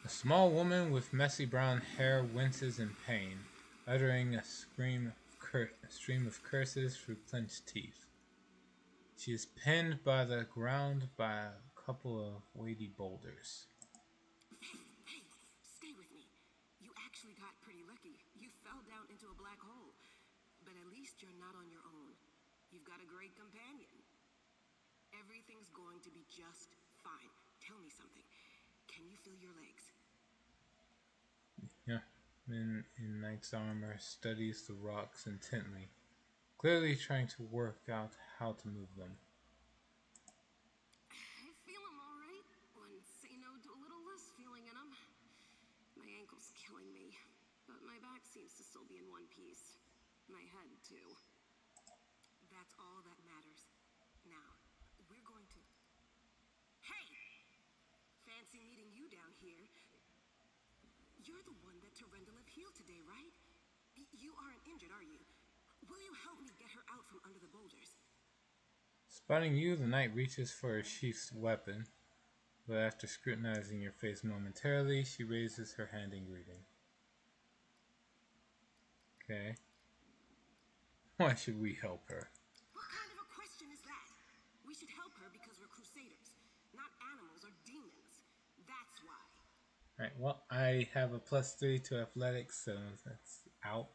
A small woman with messy brown hair winces in pain, uttering a stream of curses through clenched teeth. She is pinned by the ground by a couple of weighty boulders. Hey, stay with me. You actually got pretty lucky. You fell down into a black hole. But at least you're not on your own. You've got a great companion. Everything's going to be just fine. Tell me something. Can you feel your legs? Yeah, men in knight's armor studies the rocks intently, clearly trying to work out how to move them. I feel them all right. Wouldn't say no to a little less feeling in them. My ankle's killing me, but my back seems to still be in one piece. My head, too. That's all that matters. Now, we're going to... Hey! Fancy meeting you down here. You're the one that Terendelev healed today, right? You aren't injured, are you? Will you help me get her out from under the boulders? Spotting you, the knight reaches for her sheathed weapon, but after scrutinizing your face momentarily, she raises her hand in greeting. Okay. Why should we help her? What kind of a question is that? We should help her because we're crusaders, not animals or demons. That's why. Alright, well, I have a +3 to athletics, so that's out.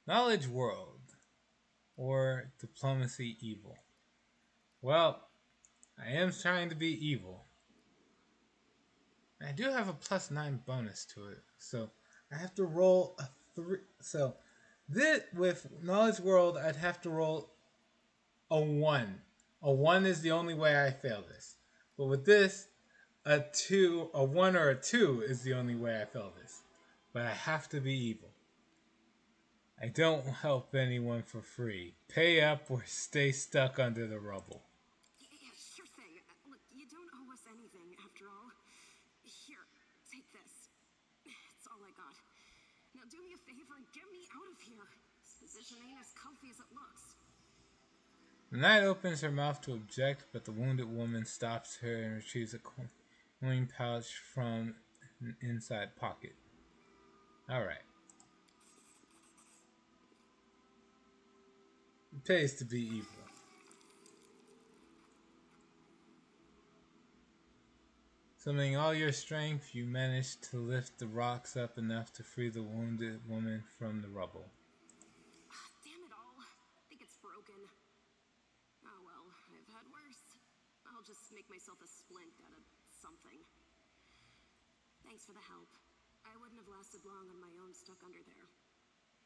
Knowledge world. Or diplomacy evil. Well, I am trying to be evil. I do have a +9 bonus to it, so I have to roll a 3. So, this, with knowledge world, I'd have to roll a 1. A 1 is the only way I fail this. But with this, a 1 or a 2 is the only way I fail this. But I have to be evil. I don't help anyone for free. Pay up or stay stuck under the rubble. Yeah, sure thing. Look, you don't owe us anything, after all. Here, take this. It's all I got. Now do me a favor and get me out of here. This position ain't as comfy as it looks. The knight opens her mouth to object, but the wounded woman stops her and retrieves a coin pouch from an inside pocket. Alright. It pays to be evil. Summoning all your strength, you manage to lift the rocks up enough to free the wounded woman from the rubble. Damn it all. I think it's broken. Oh well, I've had worse. I'll just make myself a splint out of something. Thanks for the help. I wouldn't have lasted long on my own stuck under there.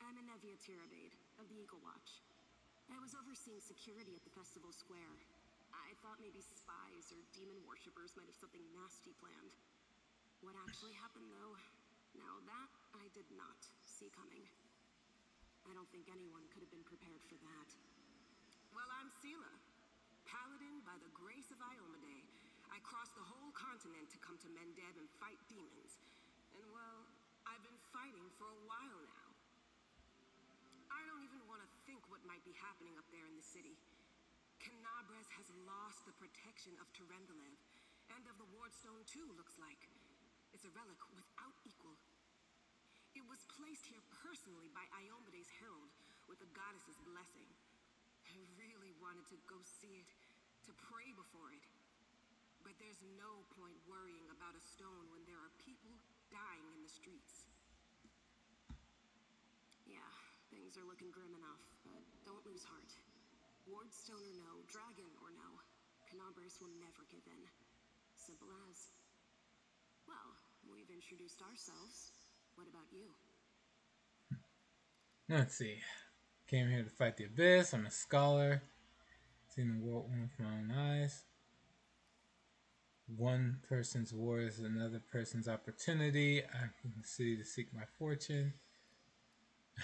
I'm Inevia Tirabade of the Eagle Watch. I was overseeing security at the festival square. I thought maybe spies or demon worshippers might have something nasty planned. What actually happened, though, now that I did not see coming. I don't think anyone could have been prepared for that. Well, I'm Sela, paladin by the grace of Iomade. I crossed the whole continent to come to Undead and fight demons. And, well, I've been fighting for a while now. I don't even want to think what might be happening up there in the city. Canabras has lost the protection of Terendelev, and of the Wardstone too, looks like. It's a relic without equal. It was placed here personally by Iomede's herald with the goddess's blessing. I really wanted to go see it, to pray before it. But there's no point worrying about a stone when there are people dying in the streets. Yeah, things are looking grim enough, but don't lose heart. Wardstone or no, dragon or no, Canobris will never give in. Simple as. Well, we've introduced ourselves. What about you? Let's see. Came here to fight the abyss. I'm a scholar. Seen the world with my own eyes. One person's war is another person's opportunity. I'm in the city to seek my fortune.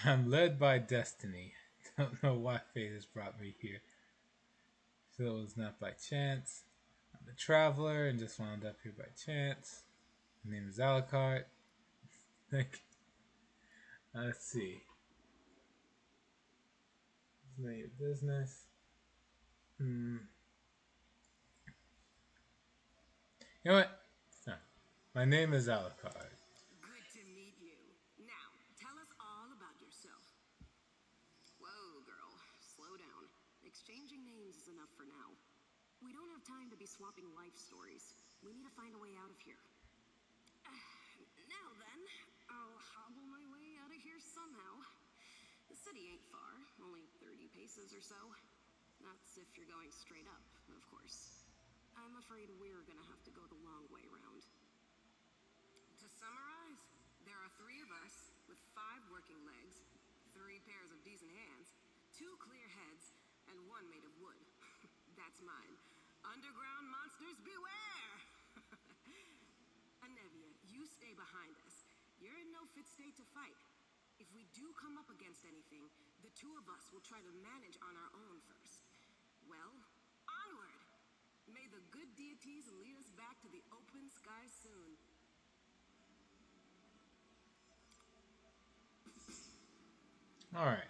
I'm led by destiny. Don't know why fate has brought me here. So it was not by chance. I'm a traveler and just wound up here by chance. My name is Alucard. Let's see. It's none of your business. You know what? No. My name is Alucard. Good to meet you. Now, tell us all about yourself. Whoa, girl. Slow down. Exchanging names is enough for now. We don't have time to be swapping life stories. We need to find a way out of here. Now then, I'll hobble my way out of here somehow. The city ain't far, only 30 paces or so. That's if you're going straight up, of course. I'm afraid we're gonna have to go the long way round. To summarize, there are 3 of us with 5 working legs, 3 pairs of decent hands, 2 clear heads, and 1 made of wood. That's mine. Underground monsters beware! Anevia, you stay behind us. You're in no fit state to fight. If we do come up against anything, the 2 of us will try to manage on our own first. Well, onward! May the good deities lead us back to the open sky soon. Alright.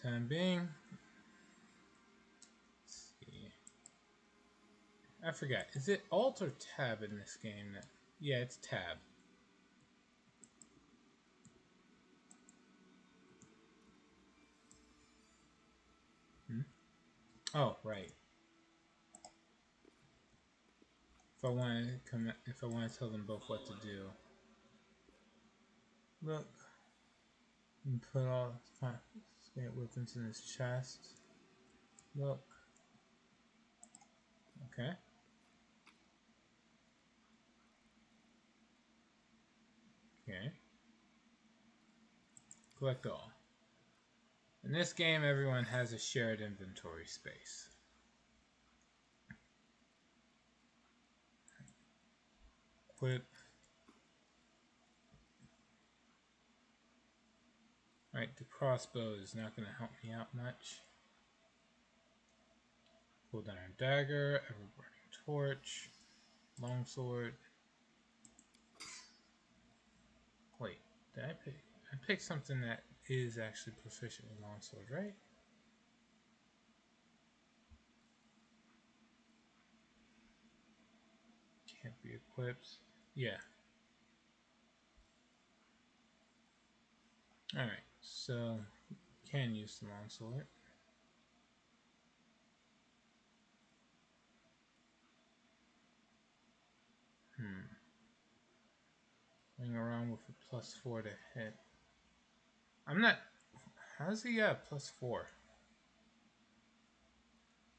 Time being. Let's see. I forgot. Is it Alt or Tab in this game? Yeah, it's Tab. Oh, right. If I want to tell them both what to do. Look. And put all weapons in his chest. Look. Okay. Okay. Collect all. In this game, everyone has a shared inventory space. Equip. Alright, the crossbow is not going to help me out much. Pull down a dagger, ever-burning torch, longsword. Wait, did I pick? I picked something that is actually proficient with longsword, right? Can't be equipped. Yeah. Alright, so can use the longsword. Going around with a +4 to hit. I'm not. How does he get a +4?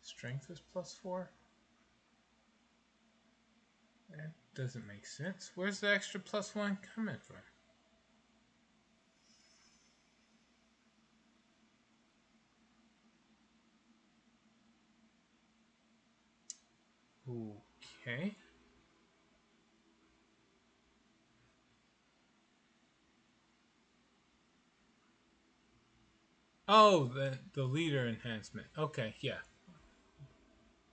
Strength is +4? That doesn't make sense. Where's the extra +1 coming from? Okay. Oh, the leader enhancement. Okay, yeah.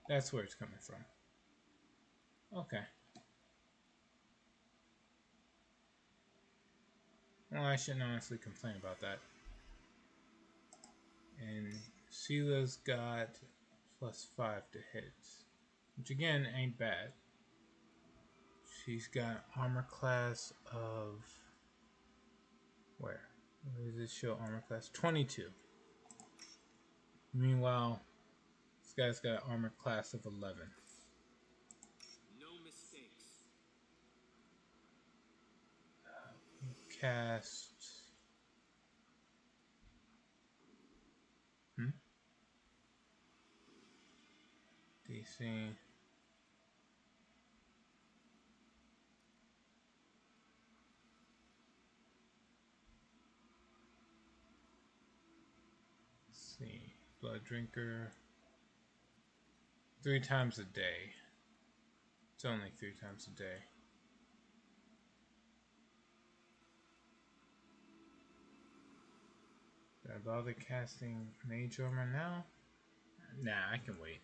That's where it's coming from. Okay. Well, I shouldn't honestly complain about that. And Sheila's got +5 to hit, which again ain't bad. She's got armor class of Where? Where does it show armor class? 22. Meanwhile, this guy's got an armor class of 11. No mistakes. Cast. DC. Let's see. Blood drinker. 3 times a day. It's only 3 times a day. Should I bother casting Mage Armor now? Nah, I can wait.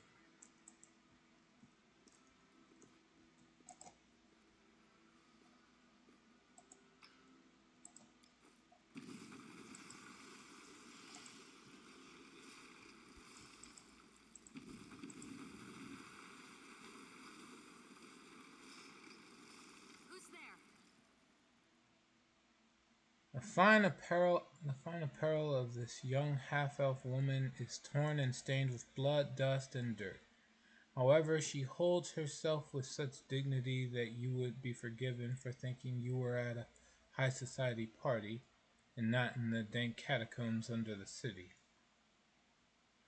Who's there? The fine apparel of this young half-elf woman is torn and stained with blood, dust, and dirt. However, she holds herself with such dignity that you would be forgiven for thinking you were at a high society party and not in the dank catacombs under the city.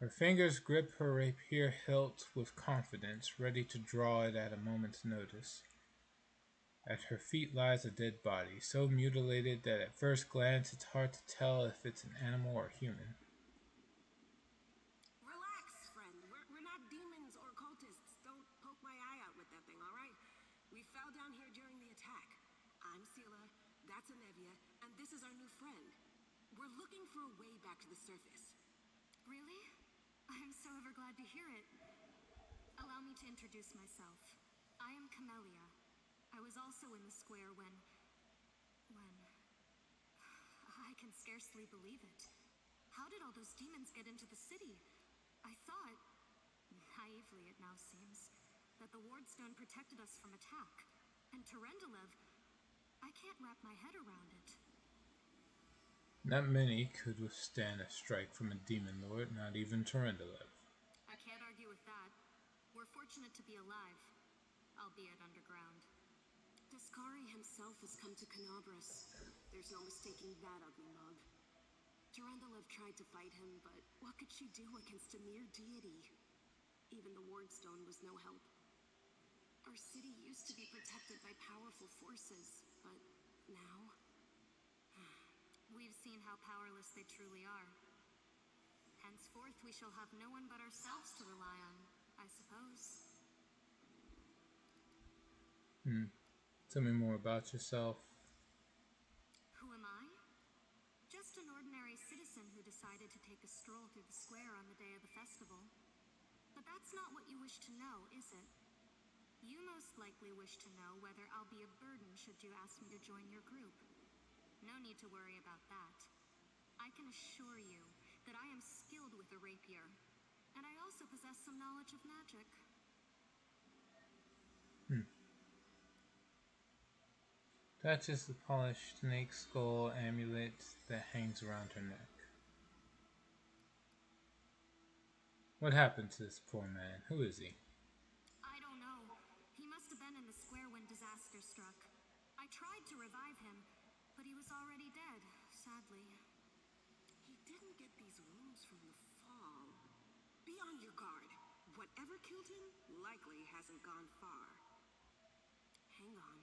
Her fingers grip her rapier hilt with confidence, ready to draw it at a moment's notice. At her feet lies a dead body, so mutilated that at first glance it's hard to tell if it's an animal or human. Relax, friend. We're not demons or cultists. Don't poke my eye out with that thing, all right? We fell down here during the attack. I'm Sela, that's Anevia, and this is our new friend. We're looking for a way back to the surface. Really? I'm so ever glad to hear it. Allow me to introduce myself. I am Camellia. I was also in the square when... I can scarcely believe it. How did all those demons get into the city? I thought, naively it now seems, that the Wardstone protected us from attack. And Terendelev, I can't wrap my head around it. Not many could withstand a strike from a demon lord, not even Terendelev. I can't argue with that. We're fortunate to be alive, albeit underground. Discari himself has come to Canabras. There's no mistaking that ugly mug. Terendelev tried to fight him, but what could she do against a mere deity? Even the Wardstone was no help. Our city used to be protected by powerful forces, but now... We've seen how powerless they truly are. Henceforth, we shall have no one but ourselves to rely on, I suppose. Tell me more about yourself. Who am I? Just an ordinary citizen who decided to take a stroll through the square on the day of the festival. But that's not what you wish to know, is it? You most likely wish to know whether I'll be a burden should you ask me to join your group. No need to worry about that. I can assure you that I am skilled with a rapier, and I also possess some knowledge of magic. That's just the polished snake skull amulet that hangs around her neck. What happened to this poor man? Who is he? I don't know. He must have been in the square when disaster struck. I tried to revive him, but he was already dead, sadly. He didn't get these wounds from the fall. Be on your guard. Whatever killed him likely hasn't gone far. Hang on.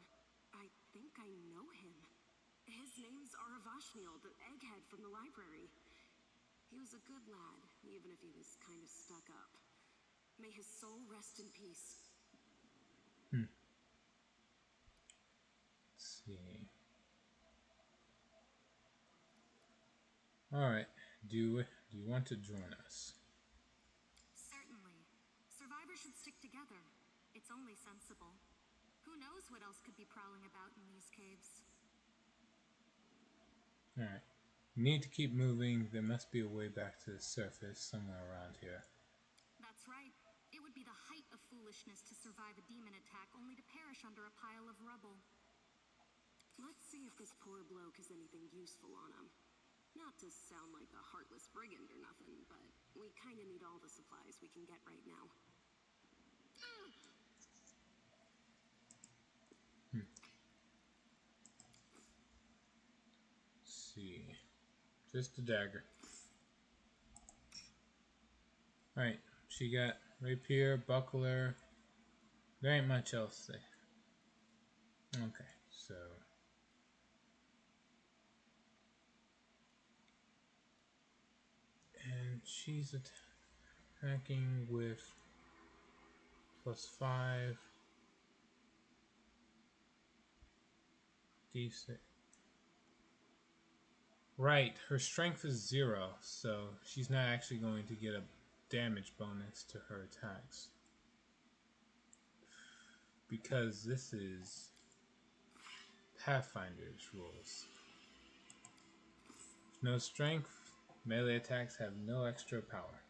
I think I know him. His name's Aravashniel, the egghead from the library. He was a good lad, even if he was kind of stuck up. May his soul rest in peace. Let's see. Alright, do you want to join us? Certainly. Survivors should stick together. It's only sensible. Who knows what else could be prowling about in these caves? Alright. We need to keep moving. There must be a way back to the surface somewhere around here. That's right. It would be the height of foolishness to survive a demon attack only to perish under a pile of rubble. Let's see if this poor bloke has anything useful on him. Not to sound like a heartless brigand or nothing, but we kinda need all the supplies we can get right now. Let's see. Just a dagger. Alright, she got rapier, buckler. There ain't much else there. Okay, so. And she's attacking with +5. D6. Right, her strength is 0, so she's not actually going to get a damage bonus to her attacks. Because this is Pathfinder's rules. No strength, melee attacks have no extra power.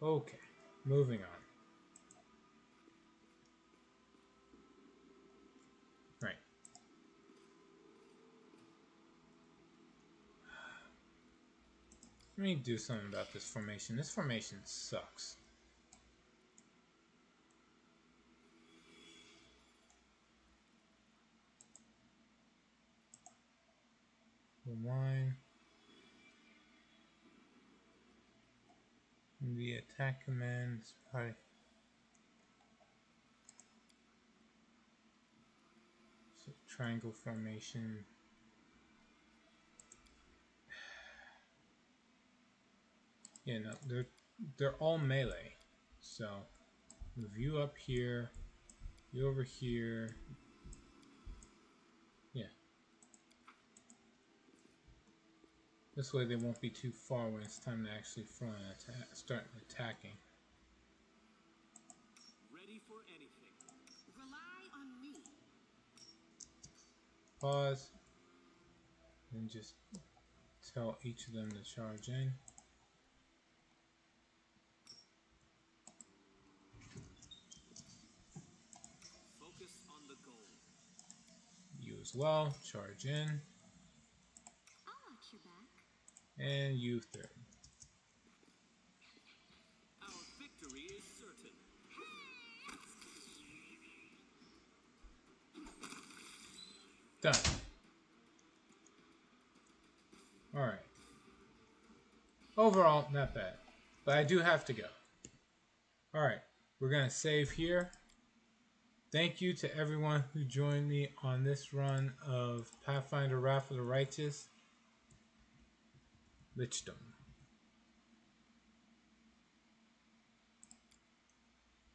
Okay, moving on. Right. Let me do something about this formation. This formation sucks. Line. The attack command is probably. So triangle formation. Yeah, no, they're all melee. So move you up here, you over here. Yeah. This way they won't be too far when it's time to actually start attacking. Ready for anything. Rely on me. Pause. And just tell each of them to charge in. Focus on the goal. You as well, charge in. I'll watch your back. And you third. Our victory is certain. Done. Alright. Overall, not bad. But I do have to go. Alright, we're going to save here. Thank you to everyone who joined me on this run of Pathfinder Wrath of the Righteous. Lichdom.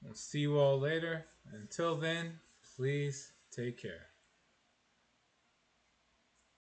We'll see you all later. Until then, please take care.